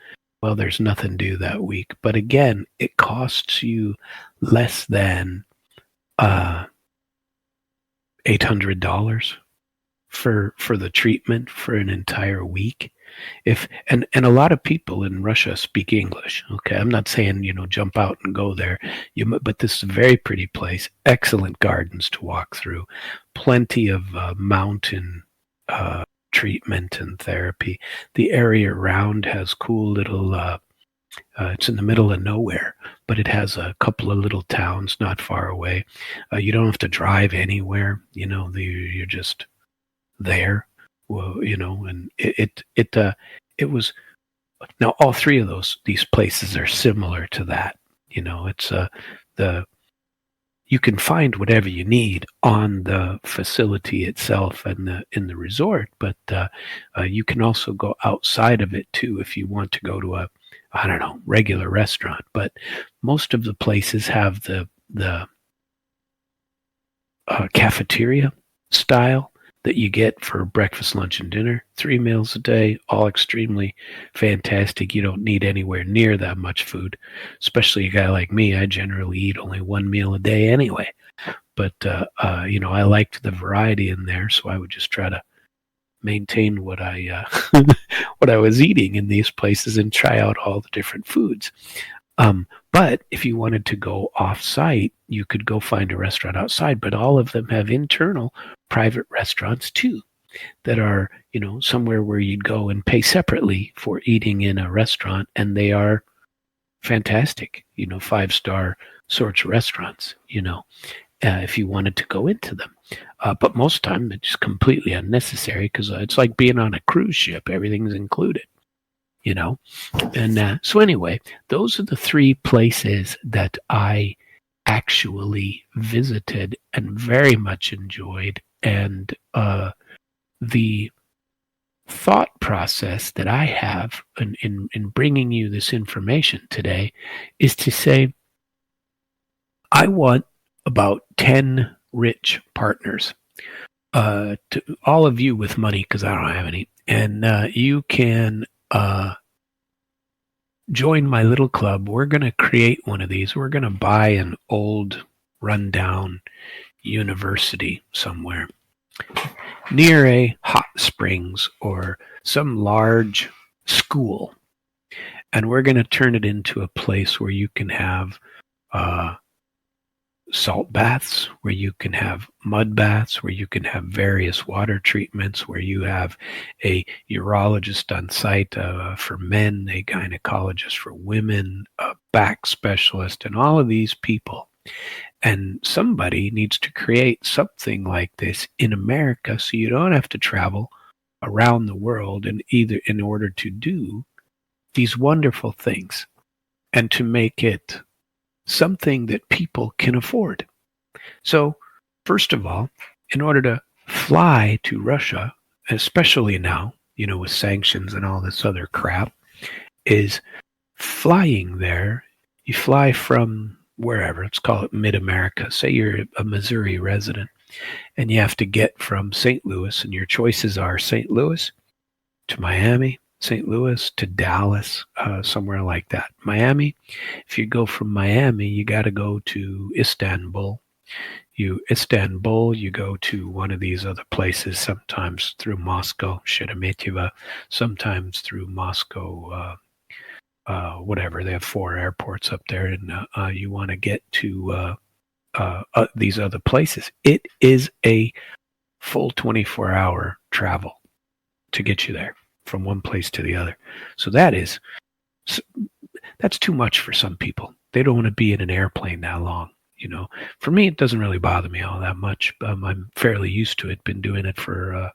Well, there's nothing due that week, but again, it costs you less than $800 for the treatment for an entire week. And a lot of people in Russia speak English. Okay, I'm not saying jump out and go there. But this is a very pretty place. Excellent gardens to walk through. Plenty of mountain treatment and therapy. The area around has cool little. It's in the middle of nowhere, but it has a couple of little towns not far away. You don't have to drive anywhere. You're just there. Well, and it was. Now all three of these places are similar to that. It's you can find whatever you need on the facility itself and in the resort, but you can also go outside of it too if you want to go to a regular restaurant. But most of the places have the cafeteria style that you get for breakfast, lunch, and dinner. 3 meals a day, all extremely fantastic. You don't need anywhere near that much food, especially a guy like me. I generally eat only 1 meal a day anyway. But, I liked the variety in there, so I would just try to maintain what I what I was eating in these places and try out all the different foods. But if you wanted to go off-site, you could go find a restaurant outside, but all of them have internal private restaurants too that are, somewhere where you'd go and pay separately for eating in a restaurant, and they are fantastic, 5-star sorts of restaurants, if you wanted to go into them. But most of the time, it's completely unnecessary because it's like being on a cruise ship. Everything's included. And so anyway, those are the 3 places that I actually visited and very much enjoyed. And the thought process that I have in bringing you this information today is to say, I want about 10 rich partners, to all of you with money, because I don't have any, and you can join my little club. We're going to create one of these. We're going to buy an old, rundown university somewhere near a hot springs or some large school, and we're going to turn it into a place where you can have salt baths, where you can have mud baths, where you can have various water treatments, where you have a urologist on site for men, a gynecologist for women, a back specialist, and all of these people. And somebody needs to create something like this in America so you don't have to travel around the world in order to do these wonderful things and to make it something that people can afford. So, first of all, in order to fly to Russia, especially now, with sanctions and all this other crap, is flying there. You fly from wherever, let's call it mid-America. Say you're a Missouri resident, and you have to get from St. Louis, and your choices are St. Louis to Miami, St. Louis to Dallas, somewhere like that. Miami, if you go from Miami, you got to go to Istanbul. You go to one of these other places, sometimes through Moscow, Sheremetyevo, sometimes through Moscow, whatever. They have 4 airports up there, and you want to get to these other places. It is a full 24-hour travel to get you there from one place to the other. So that's too much for some people. They don't want to be in an airplane that long. For me, it doesn't really bother me all that much. I'm fairly used to it. Been doing it for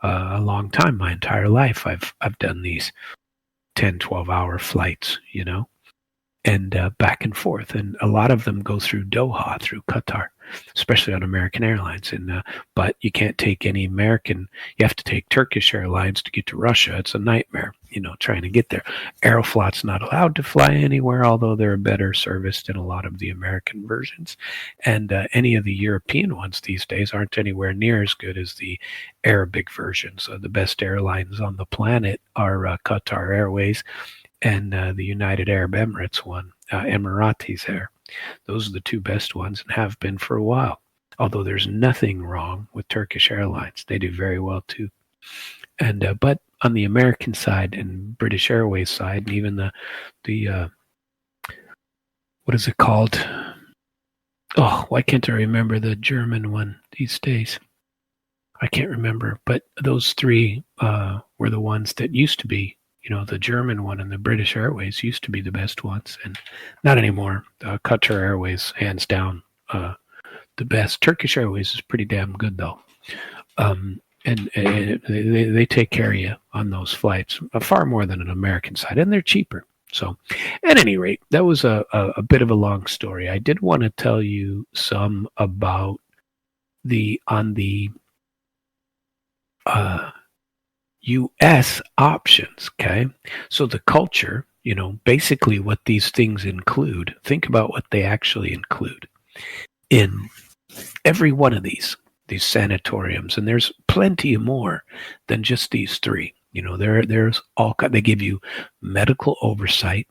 a long time. My entire life, I've done these 10, 12-hour flights, and back and forth. And a lot of them go through Doha, through Qatar, especially on American Airlines. But you can't take any American. You have to take Turkish Airlines to get to Russia. It's a nightmare, trying to get there. Aeroflot's not allowed to fly anywhere, although they're better serviced than a lot of the American versions. And any of the European ones these days aren't anywhere near as good as the Arabic versions. The best airlines on the planet are Qatar Airways and the United Arab Emirates one, Emiratis Air. Those are the two best ones and have been for a while. Although there's nothing wrong with Turkish Airlines. They do very well too. And but on the American side and British Airways side, and even the what is it called? Oh, why can't I remember the German one these days? I can't remember. But those three were the ones that used to be. The German one and the British Airways used to be the best ones, and not anymore. Qatar Airways, hands down, the best. Turkish Airways is pretty damn good, though. And they take care of you on those flights, far more than an American side, and they're cheaper. So, at any rate, that was a bit of a long story. I did want to tell you some about the U.S. options, okay? So the culture, basically what these things include, think about what they actually include in every one of these sanatoriums, and there's plenty more than just these three. There's all they give you medical oversight.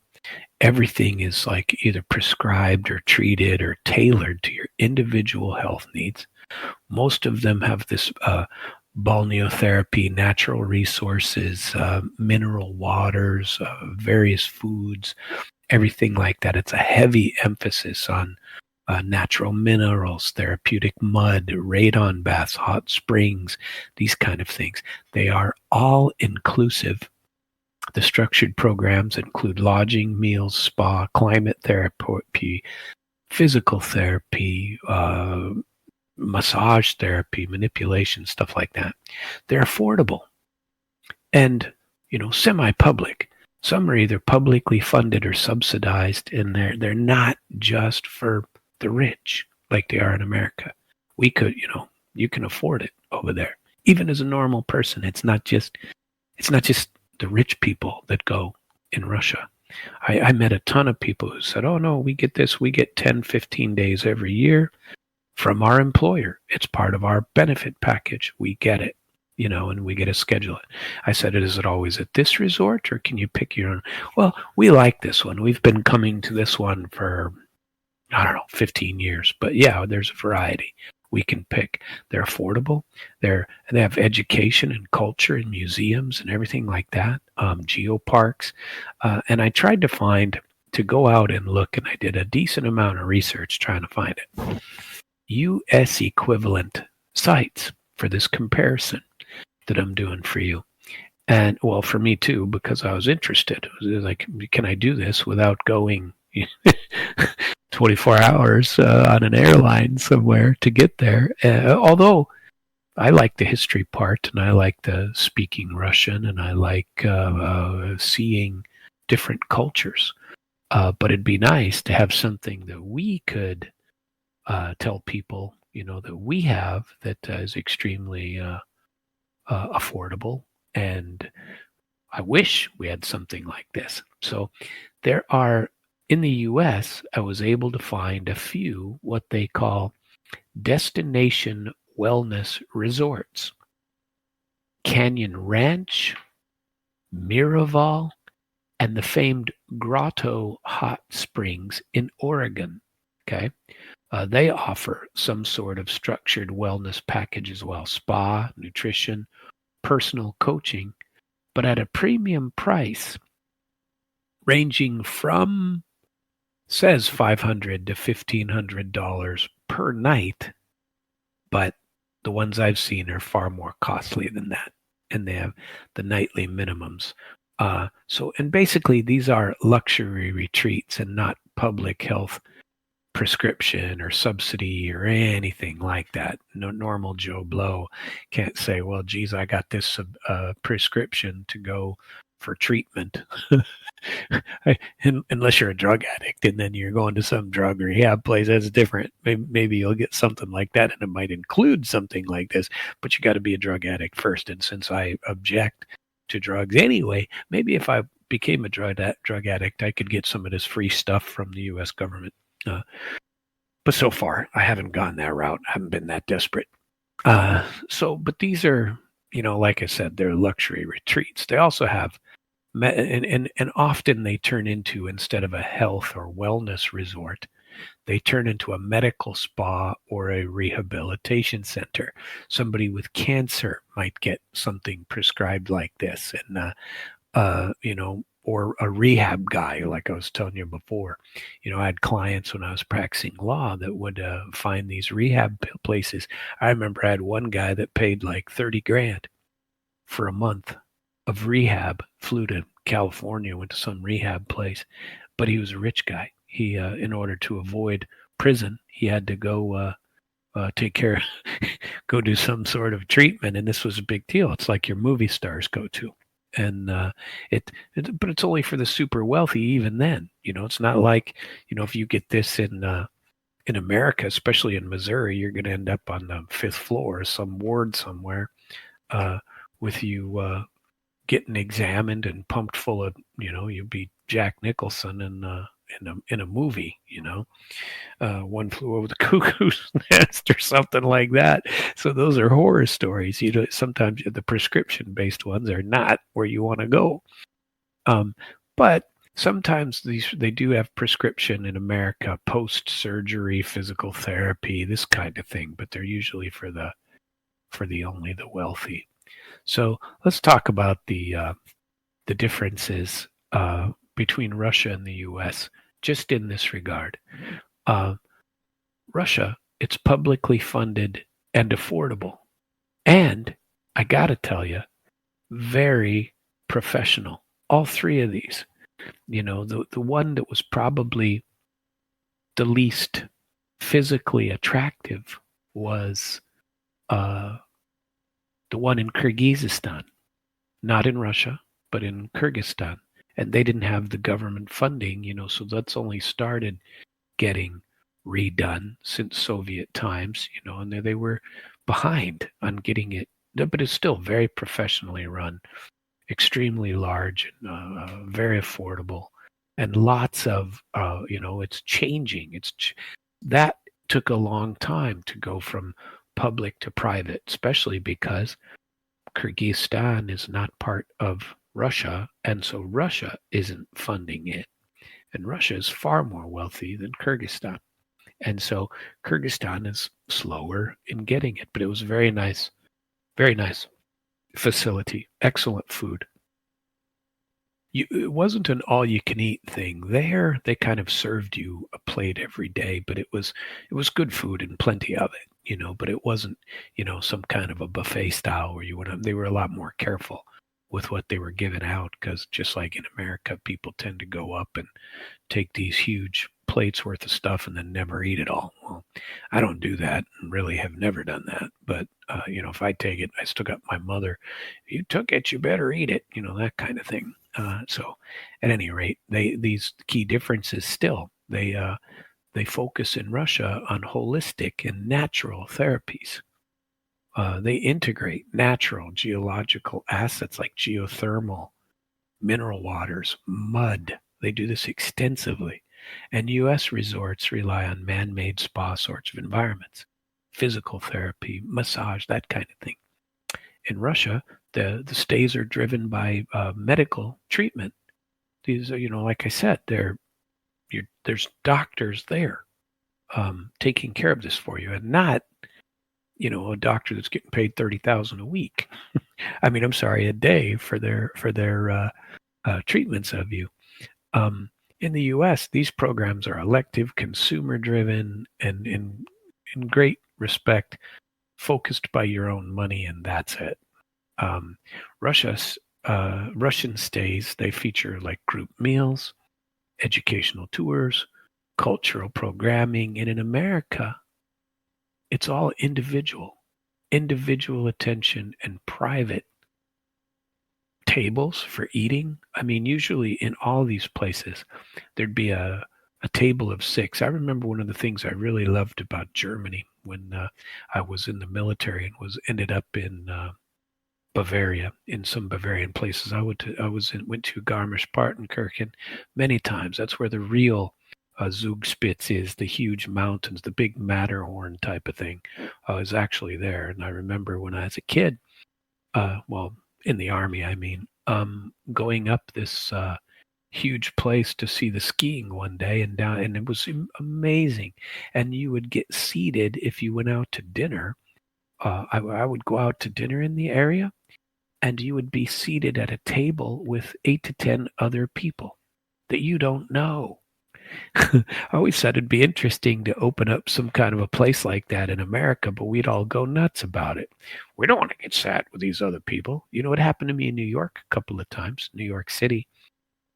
Everything is like either prescribed or treated or tailored to your individual health needs. Most of them have this balneotherapy, natural resources, mineral waters, various foods, everything like that. It's a heavy emphasis on natural minerals, therapeutic mud, radon baths, hot springs, these kind of things. They are all inclusive. The structured programs include lodging, meals, spa, climate therapy, physical therapy, massage therapy, manipulation, stuff like that. They're affordable and, semi-public. Some are either publicly funded or subsidized, and they're not just for the rich like they are in America. We could, you can afford it over there. Even as a normal person, it's not just the rich people that go in Russia. I met a ton of people who said, oh no, we get 10, 15 days every year from our employer. It's part of our benefit package. We get it, and we get to schedule it. I said, is it always at this resort, or can you pick your own? Well, we like this one. We've been coming to this one for, 15 years. But yeah, there's a variety. We can pick. They're affordable. They have education and culture and museums and everything like that. Geoparks. And I tried to go out and look, and I did a decent amount of research trying to find it. U.S. equivalent sites for this comparison that I'm doing for you. And, well, for me too, because I was interested. It was like, can I do this without going 24 hours on an airline somewhere to get there? Although I like the history part, and I like the speaking Russian, and I like seeing different cultures. But it'd be nice to have something that we could tell people, that we have that is extremely affordable. And I wish we had something like this. So there are, in the U.S., I was able to find a few what they call destination wellness resorts. Canyon Ranch, Miraval, and the famed Grotto Hot Springs in Oregon. Okay. They offer some sort of structured wellness package as well. Spa, nutrition, personal coaching, but at a premium price ranging from, says $500 to $1,500 per night. But The ones I've seen are far more costly than that, and they have the nightly minimums. And basically, these are luxury retreats and not public health prescription or subsidy or anything like that. No normal Joe Blow can't say, well, geez, I got this prescription to go for treatment. Unless you're a drug addict and then you're going to some drug rehab place, that's different. Maybe you'll get something like that, and it might include something like this, but you got to be a drug addict first. And since I object to drugs anyway, maybe if I became a drug addict, I could get some of this free stuff from the U.S. government. But so far, I haven't gone that route. I haven't been that desperate. But these are, like I said, they're luxury retreats. They also have, and often they turn into, instead of a health or wellness resort, they turn into a medical spa or a rehabilitation center. Somebody with cancer might get something prescribed like this, and or a rehab guy, like I was telling you before. I had clients when I was practicing law that would find these rehab places. I remember I had one guy that paid like 30 grand for a month of rehab, flew to California, went to some rehab place, but he was a rich guy. He, in order to avoid prison, he had to go take care, go do some sort of treatment, and this was a big deal. It's like your movie stars go to. And but it's only for the super wealthy. Even then, it's not like, if you get this in America, especially in Missouri, you're going to end up on the 5th floor, some ward somewhere, with you getting examined and pumped full of, you'd be Jack Nicholson in a movie, One Flew Over the Cuckoo's Nest or something like that. So those are horror stories. Sometimes the prescription-based ones are not where you want to go. But sometimes they do have prescription in America, post-surgery, physical therapy, this kind of thing. But they're usually for only the wealthy. So let's talk about the differences between Russia and the U.S. just in this regard. Russia, it's publicly funded and affordable. And I got to tell you, very professional. All three of these. The one that was probably the least physically attractive was the one in Kyrgyzstan. Not in Russia, but in Kyrgyzstan. And they didn't have the government funding, so that's only started getting redone since Soviet times, and they were behind on getting it, but it's still very professionally run, extremely large, very affordable, and lots of, it's changing. That took a long time to go from public to private, especially because Kyrgyzstan is not part of Russia, and so Russia isn't funding it. And Russia is far more wealthy than Kyrgyzstan. And so Kyrgyzstan is slower in getting it, but it was very nice facility, excellent food. It wasn't an all-you-can-eat thing. There, they kind of served you a plate every day, but it was good food and plenty of it, but it wasn't, some kind of a buffet style where they were a lot more careful with what they were giving out, because just like in America, people tend to go up and take these huge plates worth of stuff and then never eat it all. Well, I don't do that and really have never done that. But, if I take it, I still got my mother, you took it, you better eat it, that kind of thing. So at any rate, these key differences still, they focus in Russia on holistic and natural therapies. They integrate natural geological assets like geothermal, mineral waters, mud. They do this extensively. And U.S. resorts rely on man-made spa sorts of environments, physical therapy, massage, that kind of thing. In Russia, the stays are driven by medical treatment. These are, like I said, there's doctors there taking care of this for you, and not a doctor that's getting paid $30,000 a week. a day for their treatments of you. In the U.S., these programs are elective, consumer-driven, and in great respect focused by your own money, and that's it. Russian stays, they feature like group meals, educational tours, cultural programming, and in America, it's all individual attention and private tables for eating. I mean, usually in all these places, there'd be a table of six. I remember one of the things I really loved about Germany when I was in the military and ended up in Bavaria, in some Bavarian places. Went to Garmisch-Partenkirchen many times. That's where the real Zugspitze is, the huge mountains, the big Matterhorn type of thing, is actually there. And I remember when I was a kid, well, in the army, I mean, going up this huge place to see the skiing one day and it was amazing. And you would get seated if you went out to dinner. I would go out to dinner in the area, and you would be seated at a table with 8 to 10 other people that you don't know. I always thought it'd be interesting to open up some kind of a place like that in America, but we'd all go nuts about it. We don't want to get sat with these other people. You know, it happened to me in New York a couple of times, New York City,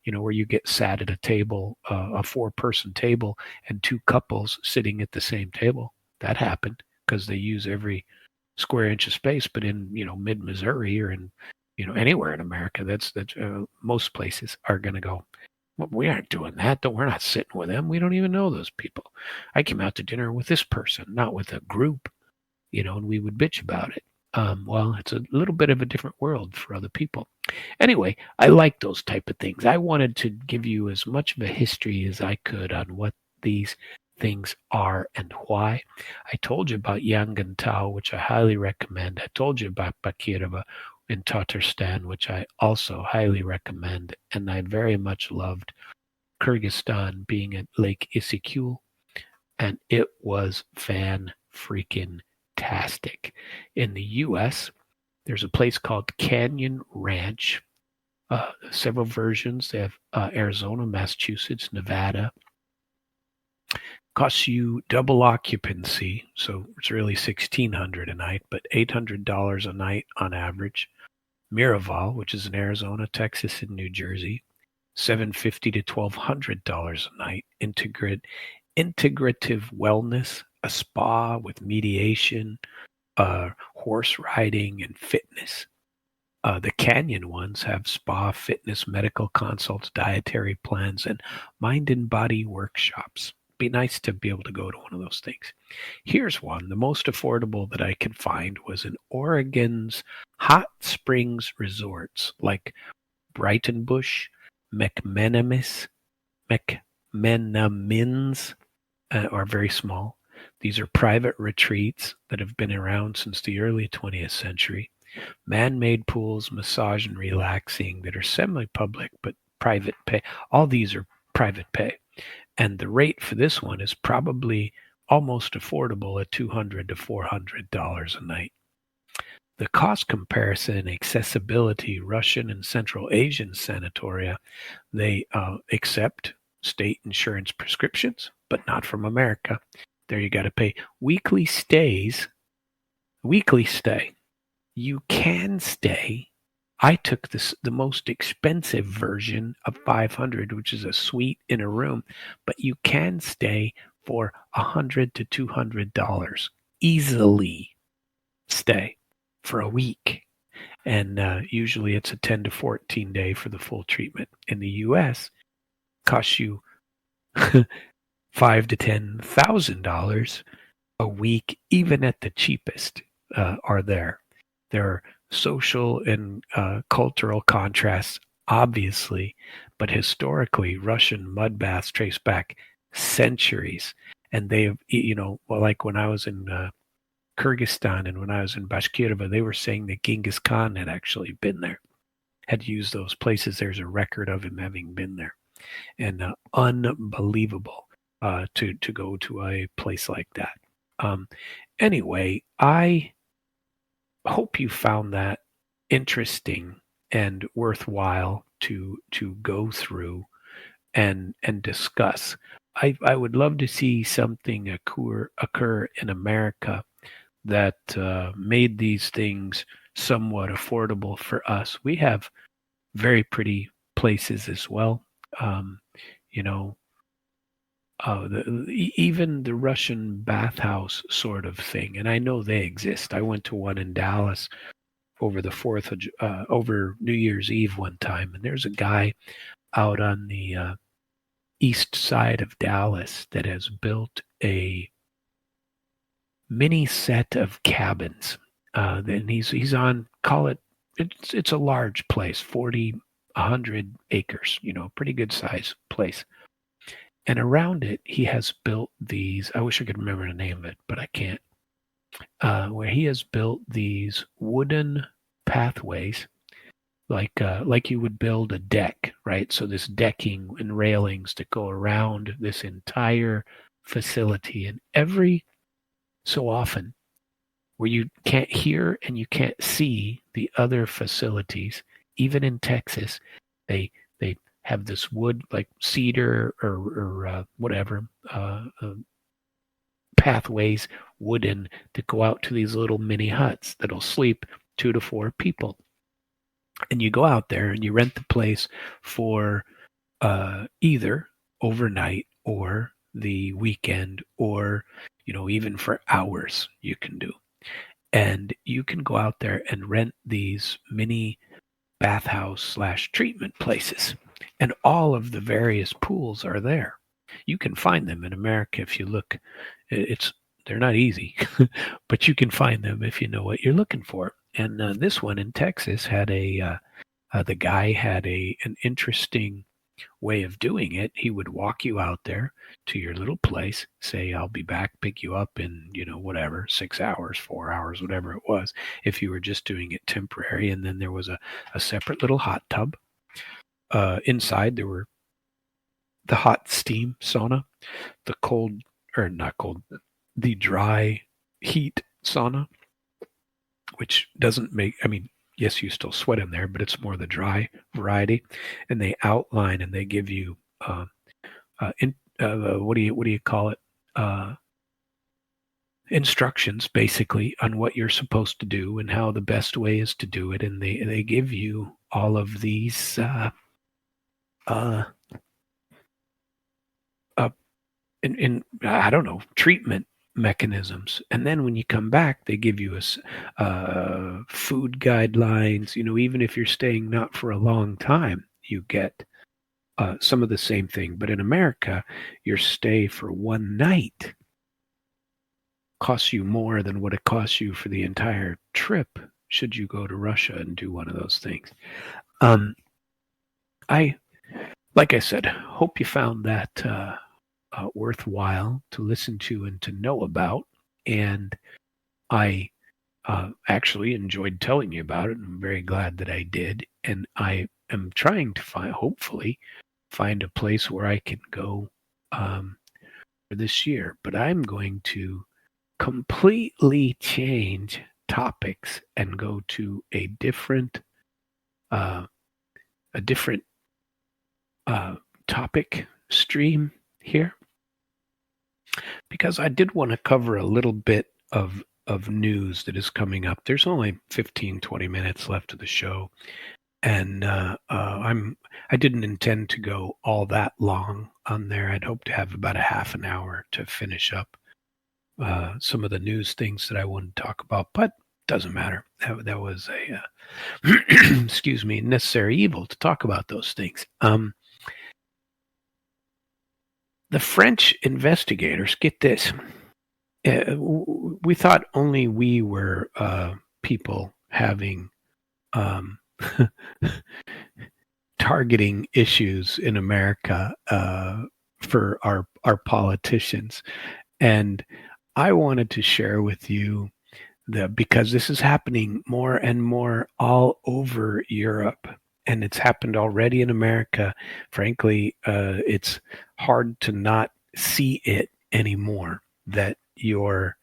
where you get sat at a table, a 4-person table, and 2 couples sitting at the same table. That happened because they use every square inch of space. But in, mid-Missouri or in, anywhere in America, that's most places are going to go, well, we aren't doing that. We're not sitting with them. We don't even know those people. I came out to dinner with this person, not with a group, and we would bitch about it. Well, it's a little bit of a different world for other people. Anyway, I like those type of things. I wanted to give you as much of a history as I could on what these things are and why. I told you about Yangantau, which I highly recommend. I told you about Bakirova in Tatarstan, which I also highly recommend. And I very much loved Kyrgyzstan, being at Lake Issyk-Kul, and it was fan-freaking-tastic. In the U.S., there's a place called Canyon Ranch. Several versions. They have Arizona, Massachusetts, Nevada. Costs you double occupancy, so it's really $1,600 a night, but $800 a night on average. Miraval, which is in Arizona, Texas, and New Jersey, $750 to $1,200 a night. Integrative wellness, a spa with mediation, horse riding, and fitness. The Canyon ones have spa, fitness, medical consults, dietary plans, and mind and body workshops. Be nice to be able to go to one of those things. Here's one. The most affordable that I could find was in Oregon's hot springs resorts like Brightonbush, McMenamins, are very small. These are private retreats that have been around since the early 20th century. Man-made pools, massage and relaxing that are semi-public but private pay. All these are private pay. And the rate for this one is probably almost affordable at $200 to $400 a night. The cost comparison and accessibility, Russian and Central Asian sanatoria, they accept state insurance prescriptions, but not from America. There you got to pay weekly stay. You can stay. I took the most expensive version of $500, which is a suite in a room, but you can stay for $100 to $200 easily. Stay for a week, and usually it's a 10 to 14 day for the full treatment. In the U.S., costs you $5,000 to $10,000 a week, even at the cheapest. Are there? There are social and cultural contrasts, obviously, but historically, Russian mud baths trace back centuries, and they have, like when I was in Kyrgyzstan and when I was in Bashkortostan, they were saying that Genghis Khan had actually been there, had used those places. There's a record of him having been there, and unbelievable to go to a place like that. Anyway, I hope you found that interesting and worthwhile to go through and discuss. I would love to see something occur in America that made these things somewhat affordable for us. We have very pretty places as well. Um, you know, even the Russian bathhouse sort of thing, and I know they exist. I went to one in Dallas over the over New Year's Eve one time, and there's a guy out on the east side of Dallas that has built a mini set of cabins. Then he's on, call it, it's a large place, 40, 100 acres, pretty good size place. And around it, he has built these, I wish I could remember the name of it, but I can't, where he has built these wooden pathways like you would build a deck, right? So this decking and railings that go around this entire facility. And every so often, where you can't hear and you can't see the other facilities, even in Texas, they have this wood like cedar or whatever pathways, wooden, that go out to these little mini huts that'll sleep 2 to 4 people. And you go out there and you rent the place for either overnight or the weekend, or even for hours you can do. And you can go out there and rent these mini bathhouse / treatment places, and all of the various pools are there. You can find them in America if you look. They're not easy, but you can find them if you know what you're looking for. And this one in Texas had the guy had an interesting way of doing it. He would walk you out there to your little place, say, I'll be back, pick you up in, whatever, 6 hours, 4 hours, whatever it was, if you were just doing it temporary. And then there was a separate little hot tub. Inside there were the hot steam sauna, the cold, or not cold, the dry heat sauna, which doesn't yes, you still sweat in there, but it's more the dry variety. And they outline and they give you what do you call it? Instructions, basically, on what you're supposed to do and how the best way is to do it. And they give you all of these in I don't know, treatment mechanisms. And then when you come back, they give you food guidelines. Even if you're staying not for a long time, you get some of the same thing. But in America, your stay for one night costs you more than what it costs you for the entire trip should you go to Russia and do one of those things. Like I said, hope you found that worthwhile to listen to and to know about. And I actually enjoyed telling you about it. And I'm very glad that I did. And I am trying to hopefully find a place where I can go for this year. But I'm going to completely change topics and go to a different topic stream here, because I did want to cover a little bit of news that is coming up. There's only 15-20 minutes left of the show, and I didn't intend to go all that long on there. I'd hoped to have about a half an hour to finish up some of the news things that I wanted to talk about, but doesn't matter. That was a excuse me, necessary evil to talk about those things. The French investigators, get this, we thought only we were people having targeting issues in America for our politicians. And I wanted to share with you because this is happening more and more all over Europe, and it's happened already in America. Frankly, it's hard to not see it anymore, that your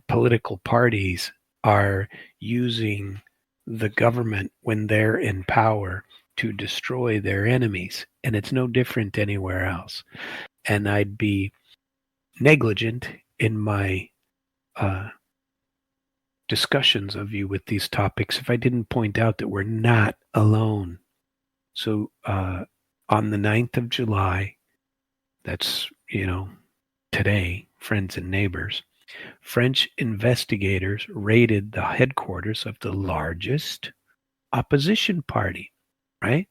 political parties are using the government when they're in power to destroy their enemies. And it's no different anywhere else. And I'd be negligent in my discussions of you with these topics if I didn't point out that we're not alone. So on the 9th of July, that's, today, friends and neighbors, French investigators raided the headquarters of the largest opposition party, right?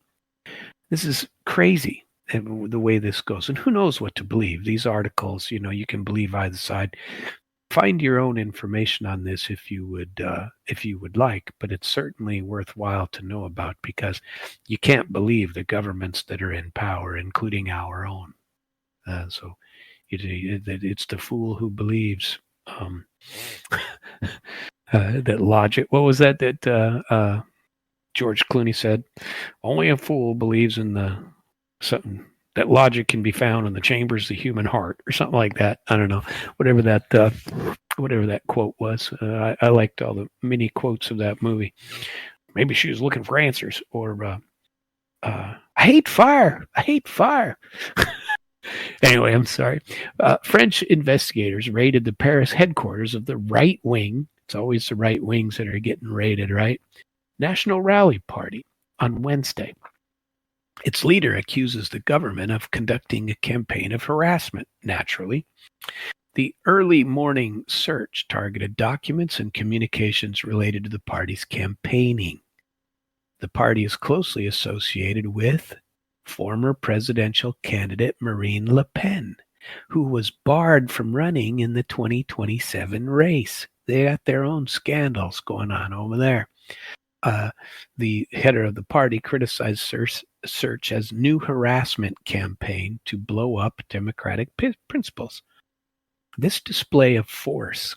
This is crazy, the way this goes. And who knows what to believe? These articles, you can believe either side. Find your own information on this if you would like, but it's certainly worthwhile to know about, because you can't believe the governments that are in power, including our own. So it's the fool who believes that logic. What was that George Clooney said? Only a fool believes in something that logic can be found in the chambers of the human heart, or something like that. I don't know, whatever that quote was. I liked all the mini quotes of that movie. Maybe she was looking for answers, or I hate fire. I hate fire. Anyway, I'm sorry. French investigators raided the Paris headquarters of the right wing. It's always the right wings that are getting raided, right? National Rally Party on Wednesday. Its leader accuses the government of conducting a campaign of harassment, naturally. The early morning search targeted documents and communications related to the party's campaigning. The party is closely associated with former presidential candidate Marine Le Pen, who was barred from running in the 2027 race. They got their own scandals going on over there. The header of the party criticized search as new harassment campaign to blow up democratic principles. This display of force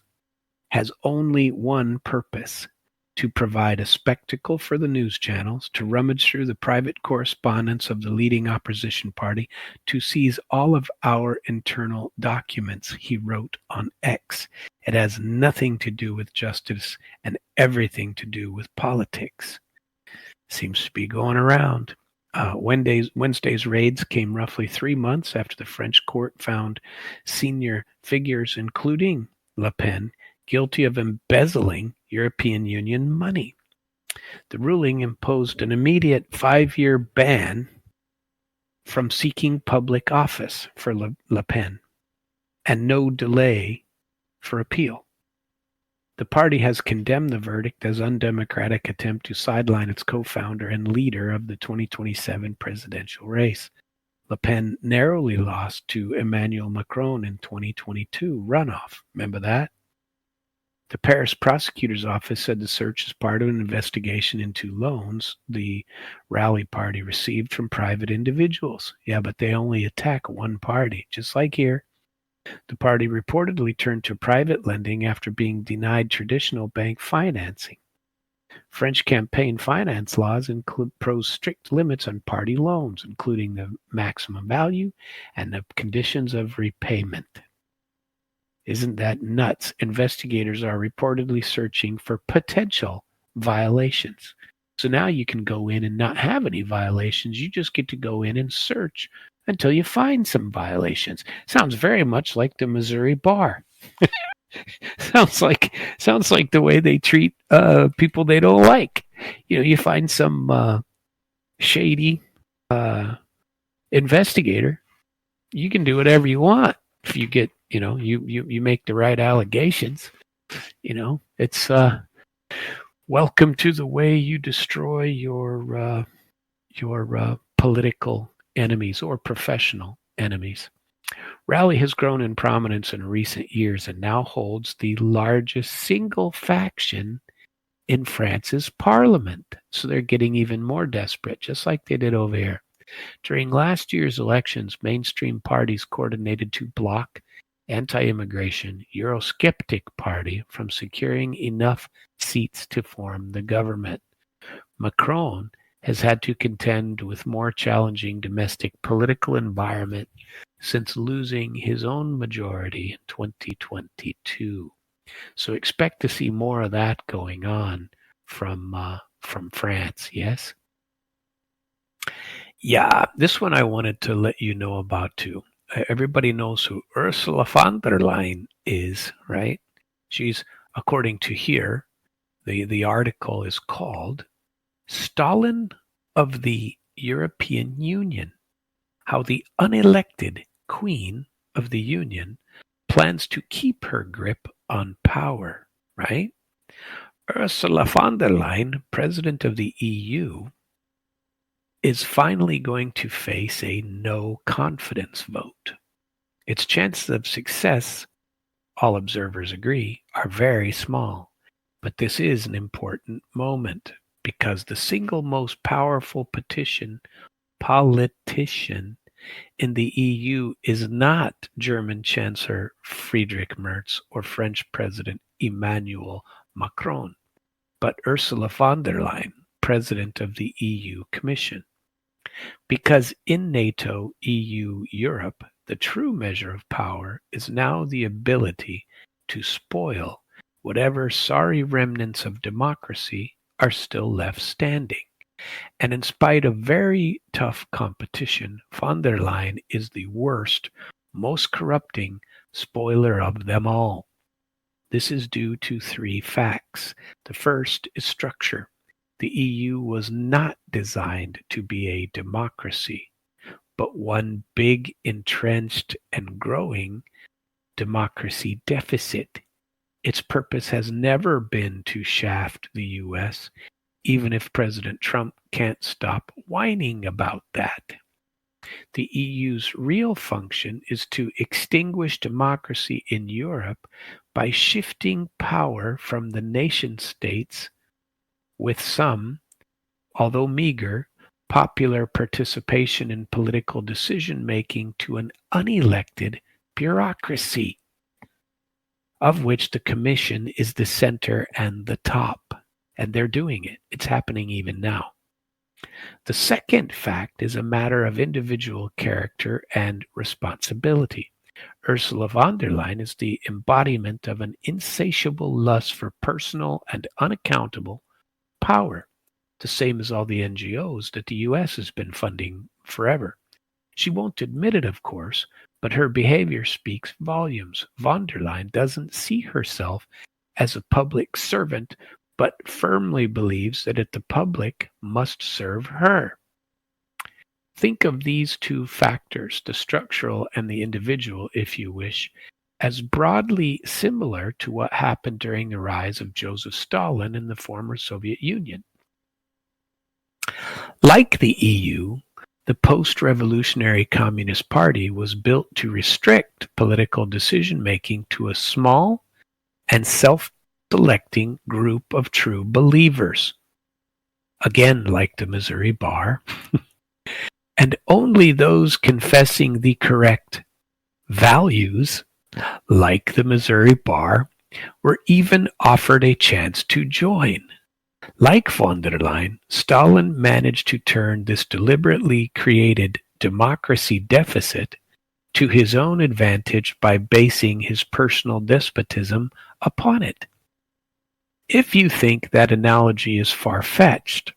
has only one purpose: to provide a spectacle for the news channels, to rummage through the private correspondence of the leading opposition party, to seize all of our internal documents, he wrote on X. It has nothing to do with justice and everything to do with politics. Seems to be going around. Wednesday's raids came roughly 3 months after the French court found senior figures, including Le Pen, guilty of embezzling European Union money. The ruling imposed an immediate 5-year ban from seeking public office for Le Pen, and no delay for appeal. The party has condemned the verdict as undemocratic attempt to sideline its co-founder and leader of the 2027 presidential race. Le Pen narrowly lost to Emmanuel Macron in 2022 runoff. Remember that? The Paris prosecutor's office said the search is part of an investigation into loans the rally party received from private individuals. Yeah, but they only attack one party, just like here. The party reportedly turned to private lending after being denied traditional bank financing. French campaign finance laws impose strict limits on party loans, including the maximum value and the conditions of repayment. Isn't that nuts? Investigators are reportedly searching for potential violations. So now you can go in and not have any violations. You just get to go in and search until you find some violations. Sounds very much like the Missouri bar. sounds like the way they treat people they don't like. You find some shady investigator, you can do whatever you want if you get, you make the right allegations. It's welcome to the way you destroy your political enemies or professional enemies. Rally has grown in prominence in recent years and now holds the largest single faction in France's parliament. So they're getting even more desperate, just like they did over here. During last year's elections, mainstream parties coordinated to block anti-immigration Eurosceptic party from securing enough seats to form the government. Macron has had to contend with more challenging domestic political environment since losing his own majority in 2022. So expect to see more of that going on from France, yes? Yeah, this one I wanted to let you know about too. Everybody knows who Ursula von der Leyen is, right? She's, according to here, The article is called Stalin of the European Union, How the Unelected Queen of the Union Plans to Keep Her Grip on Power, right? Ursula von der Leyen, President of the EU, is finally going to face a no confidence vote. Its chances of success, all observers agree, are very small. But this is an important moment because the single most powerful politician in the EU is not German Chancellor Friedrich Merz or French President Emmanuel Macron, but Ursula von der Leyen, President of the EU Commission. Because in NATO, EU, Europe, the true measure of power is now the ability to spoil whatever sorry remnants of democracy are still left standing. And in spite of very tough competition, von der Leyen is the worst, most corrupting spoiler of them all. This is due to three facts. The first is structure. The EU was not designed to be a democracy, but one big, entrenched, and growing democracy deficit. Its purpose has never been to shaft the US, even if President Trump can't stop whining about that. The EU's real function is to extinguish democracy in Europe by shifting power from the nation states with some, although meager, popular participation in political decision-making to an unelected bureaucracy, of which the Commission is the center and the top. And they're doing it. It's happening even now. The second fact is a matter of individual character and responsibility. Ursula von der Leyen is the embodiment of an insatiable lust for personal and unaccountable power, the same as all the NGOs that the US has been funding forever. She won't admit it, of course, but her behavior speaks volumes. Von der Leyen doesn't see herself as a public servant, but firmly believes that the public must serve her. Think of these two factors, the structural and the individual, if you wish, as broadly similar to what happened during the rise of Joseph Stalin in the former Soviet Union. Like the EU, the post-revolutionary Communist Party was built to restrict political decision-making to a small and self-selecting group of true believers. Again, like the Missouri Bar, and only those confessing the correct values, like the Missouri Bar, were even offered a chance to join. Like von der Leyen, Stalin managed to turn this deliberately created democracy deficit to his own advantage by basing his personal despotism upon it. If you think that analogy is far-fetched,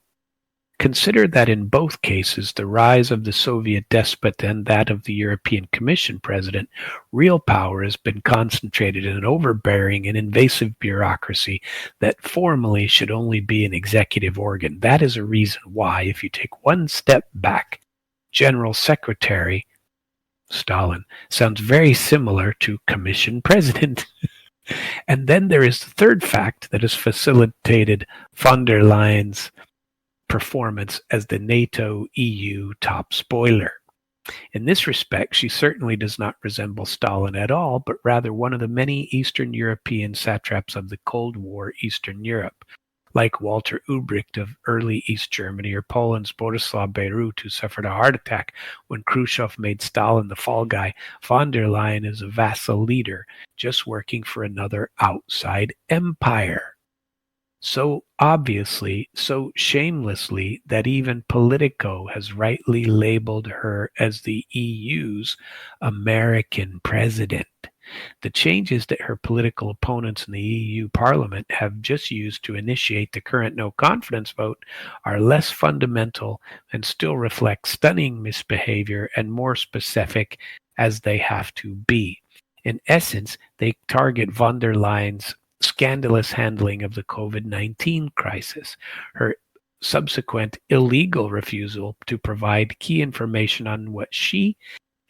consider that in both cases, the rise of the Soviet despot and that of the European Commission president, real power has been concentrated in an overbearing and invasive bureaucracy that formally should only be an executive organ. That is a reason why, if you take one step back, General Secretary Stalin sounds very similar to Commission president. And then there is the third fact that has facilitated von der Leyen's performance as the NATO EU top spoiler. In this respect, she certainly does not resemble Stalin at all, but rather one of the many Eastern European satraps of the Cold War Eastern Europe, like Walter Ulbricht of early East Germany or Poland's Borisław Bierut, who suffered a heart attack when Khrushchev made Stalin the fall guy. Von der Leyen is a vassal leader, just working for another outside empire. So obviously, so shamelessly, that even Politico has rightly labeled her as the EU's American president. The changes that her political opponents in the EU Parliament have just used to initiate the current no-confidence vote are less fundamental and still reflect stunning misbehavior and more specific as they have to be. In essence, they target von der Leyen's scandalous handling of the COVID-19 crisis, her subsequent illegal refusal to provide key information on what she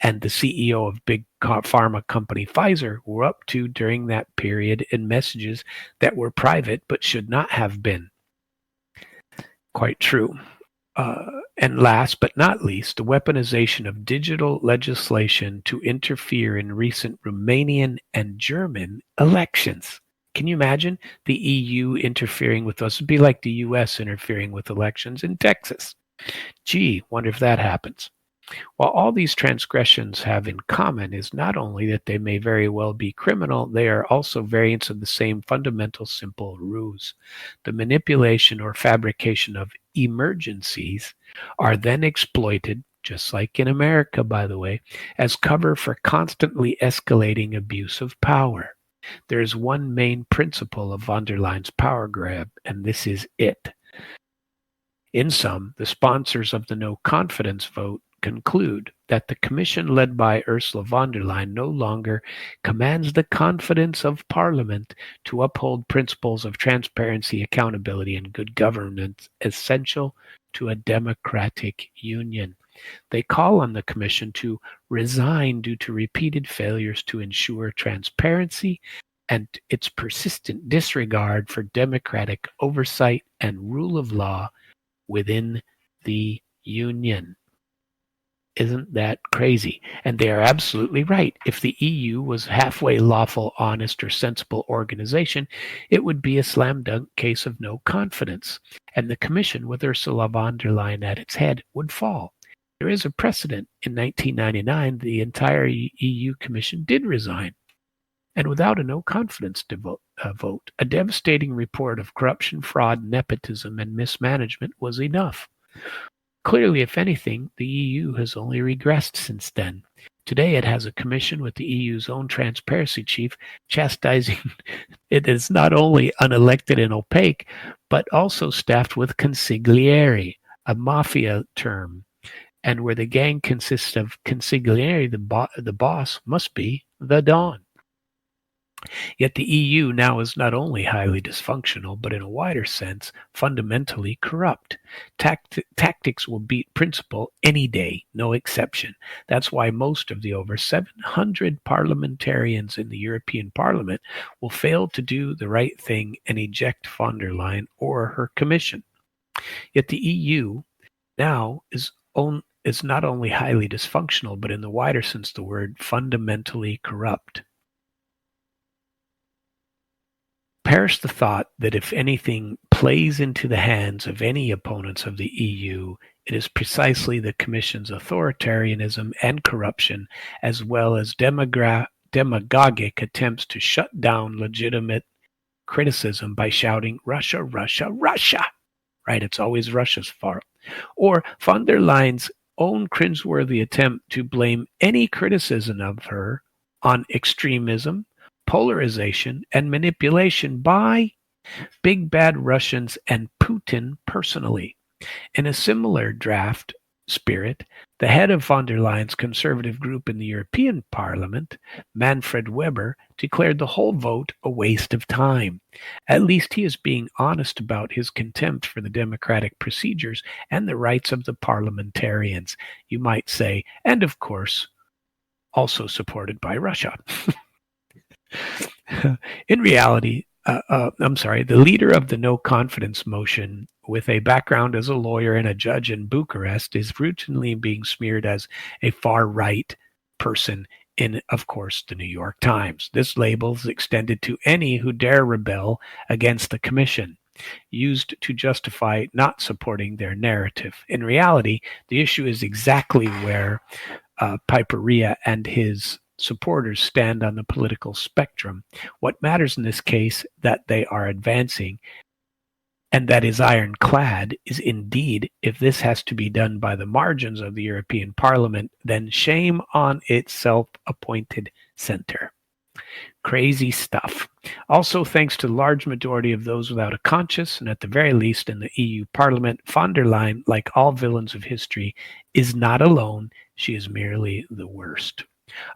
and the CEO of Big Pharma company Pfizer were up to during that period in messages that were private but should not have been. Quite true. And last but not least, the weaponization of digital legislation to interfere in recent Romanian and German elections. Can you imagine the EU interfering with us? It'd be like the US interfering with elections in Texas. Gee, wonder if that happens. While all these transgressions have in common is not only that they may very well be criminal, they are also variants of the same fundamental simple ruse. The manipulation or fabrication of emergencies are then exploited, just like in America, by the way, as cover for constantly escalating abuse of power. There is one main principle of von der Leyen's power grab, and this is it. In sum, the sponsors of the no confidence vote conclude that the Commission led by Ursula von der Leyen no longer commands the confidence of Parliament to uphold principles of transparency, accountability, and good governance essential to a democratic union. They call on the Commission to resign due to repeated failures to ensure transparency and its persistent disregard for democratic oversight and rule of law within the Union. Isn't that crazy? And they are absolutely right. If the EU was a halfway lawful, honest, or sensible organization, it would be a slam dunk case of no confidence. And the Commission, with Ursula von der Leyen at its head, would fall. There is a precedent. In 1999, the entire EU Commission did resign. And without a no confidence vote, a devastating report of corruption, fraud, nepotism, and mismanagement was enough. Clearly, if anything, the EU has only regressed since then. Today it has a commission with the EU's own transparency chief chastising it is not only unelected and opaque, but also staffed with consiglieri, a mafia term, and where the gang consists of consiglieri, the boss must be the Don. Yet the EU now is not only highly dysfunctional, but in a wider sense, fundamentally corrupt. Tactics will beat principle any day, no exception. That's why most of the over 700 parliamentarians in the European Parliament will fail to do the right thing and eject von der Leyen or her Commission. Yet the EU now is not only highly dysfunctional, but in the wider sense of the word, fundamentally corrupt. Perish the thought that if anything plays into the hands of any opponents of the EU, it is precisely the Commission's authoritarianism and corruption, as well as demagogic attempts to shut down legitimate criticism by shouting, Russia, Russia, Russia! Right, it's always Russia's fault. Or von der Leyen's own cringeworthy attempt to blame any criticism of her on extremism, polarization, and manipulation by big bad Russians and Putin personally. In a similar draft spirit, the head of von der Leyen's conservative group in the European Parliament, Manfred Weber, declared the whole vote a waste of time. At least he is being honest about his contempt for the democratic procedures and the rights of the parliamentarians, you might say, and of course, also supported by Russia. In reality, the leader of the no confidence motion, with a background as a lawyer and a judge in Bucharest, is routinely being smeared as a far-right person in, of course, the New York Times. This label is extended to any who dare rebel against the Commission, used to justify not supporting their narrative. In reality, the issue is exactly where Piperia and his supporters stand on the political spectrum. What matters in this case that they are advancing, and that is ironclad, is indeed, if this has to be done by the margins of the European Parliament, then shame on its self-appointed center. Crazy stuff. Also, thanks to the large majority of those without a conscience, and at the very least in the EU Parliament, von der Leyen, like all villains of history, is not alone. She is merely the worst.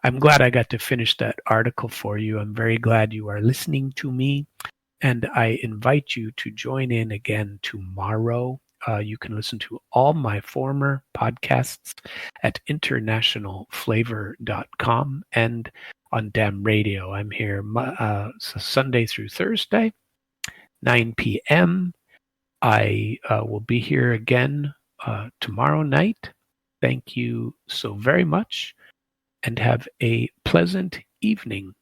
I'm glad I got to finish that article for you. I'm very glad you are listening to me. And I invite you to join in again tomorrow. You can listen to all my former podcasts at internationalflavor.com and on Damn Radio. I'm here Sunday through Thursday, 9 p.m. I will be here again tomorrow night. Thank you so very much and have a pleasant evening.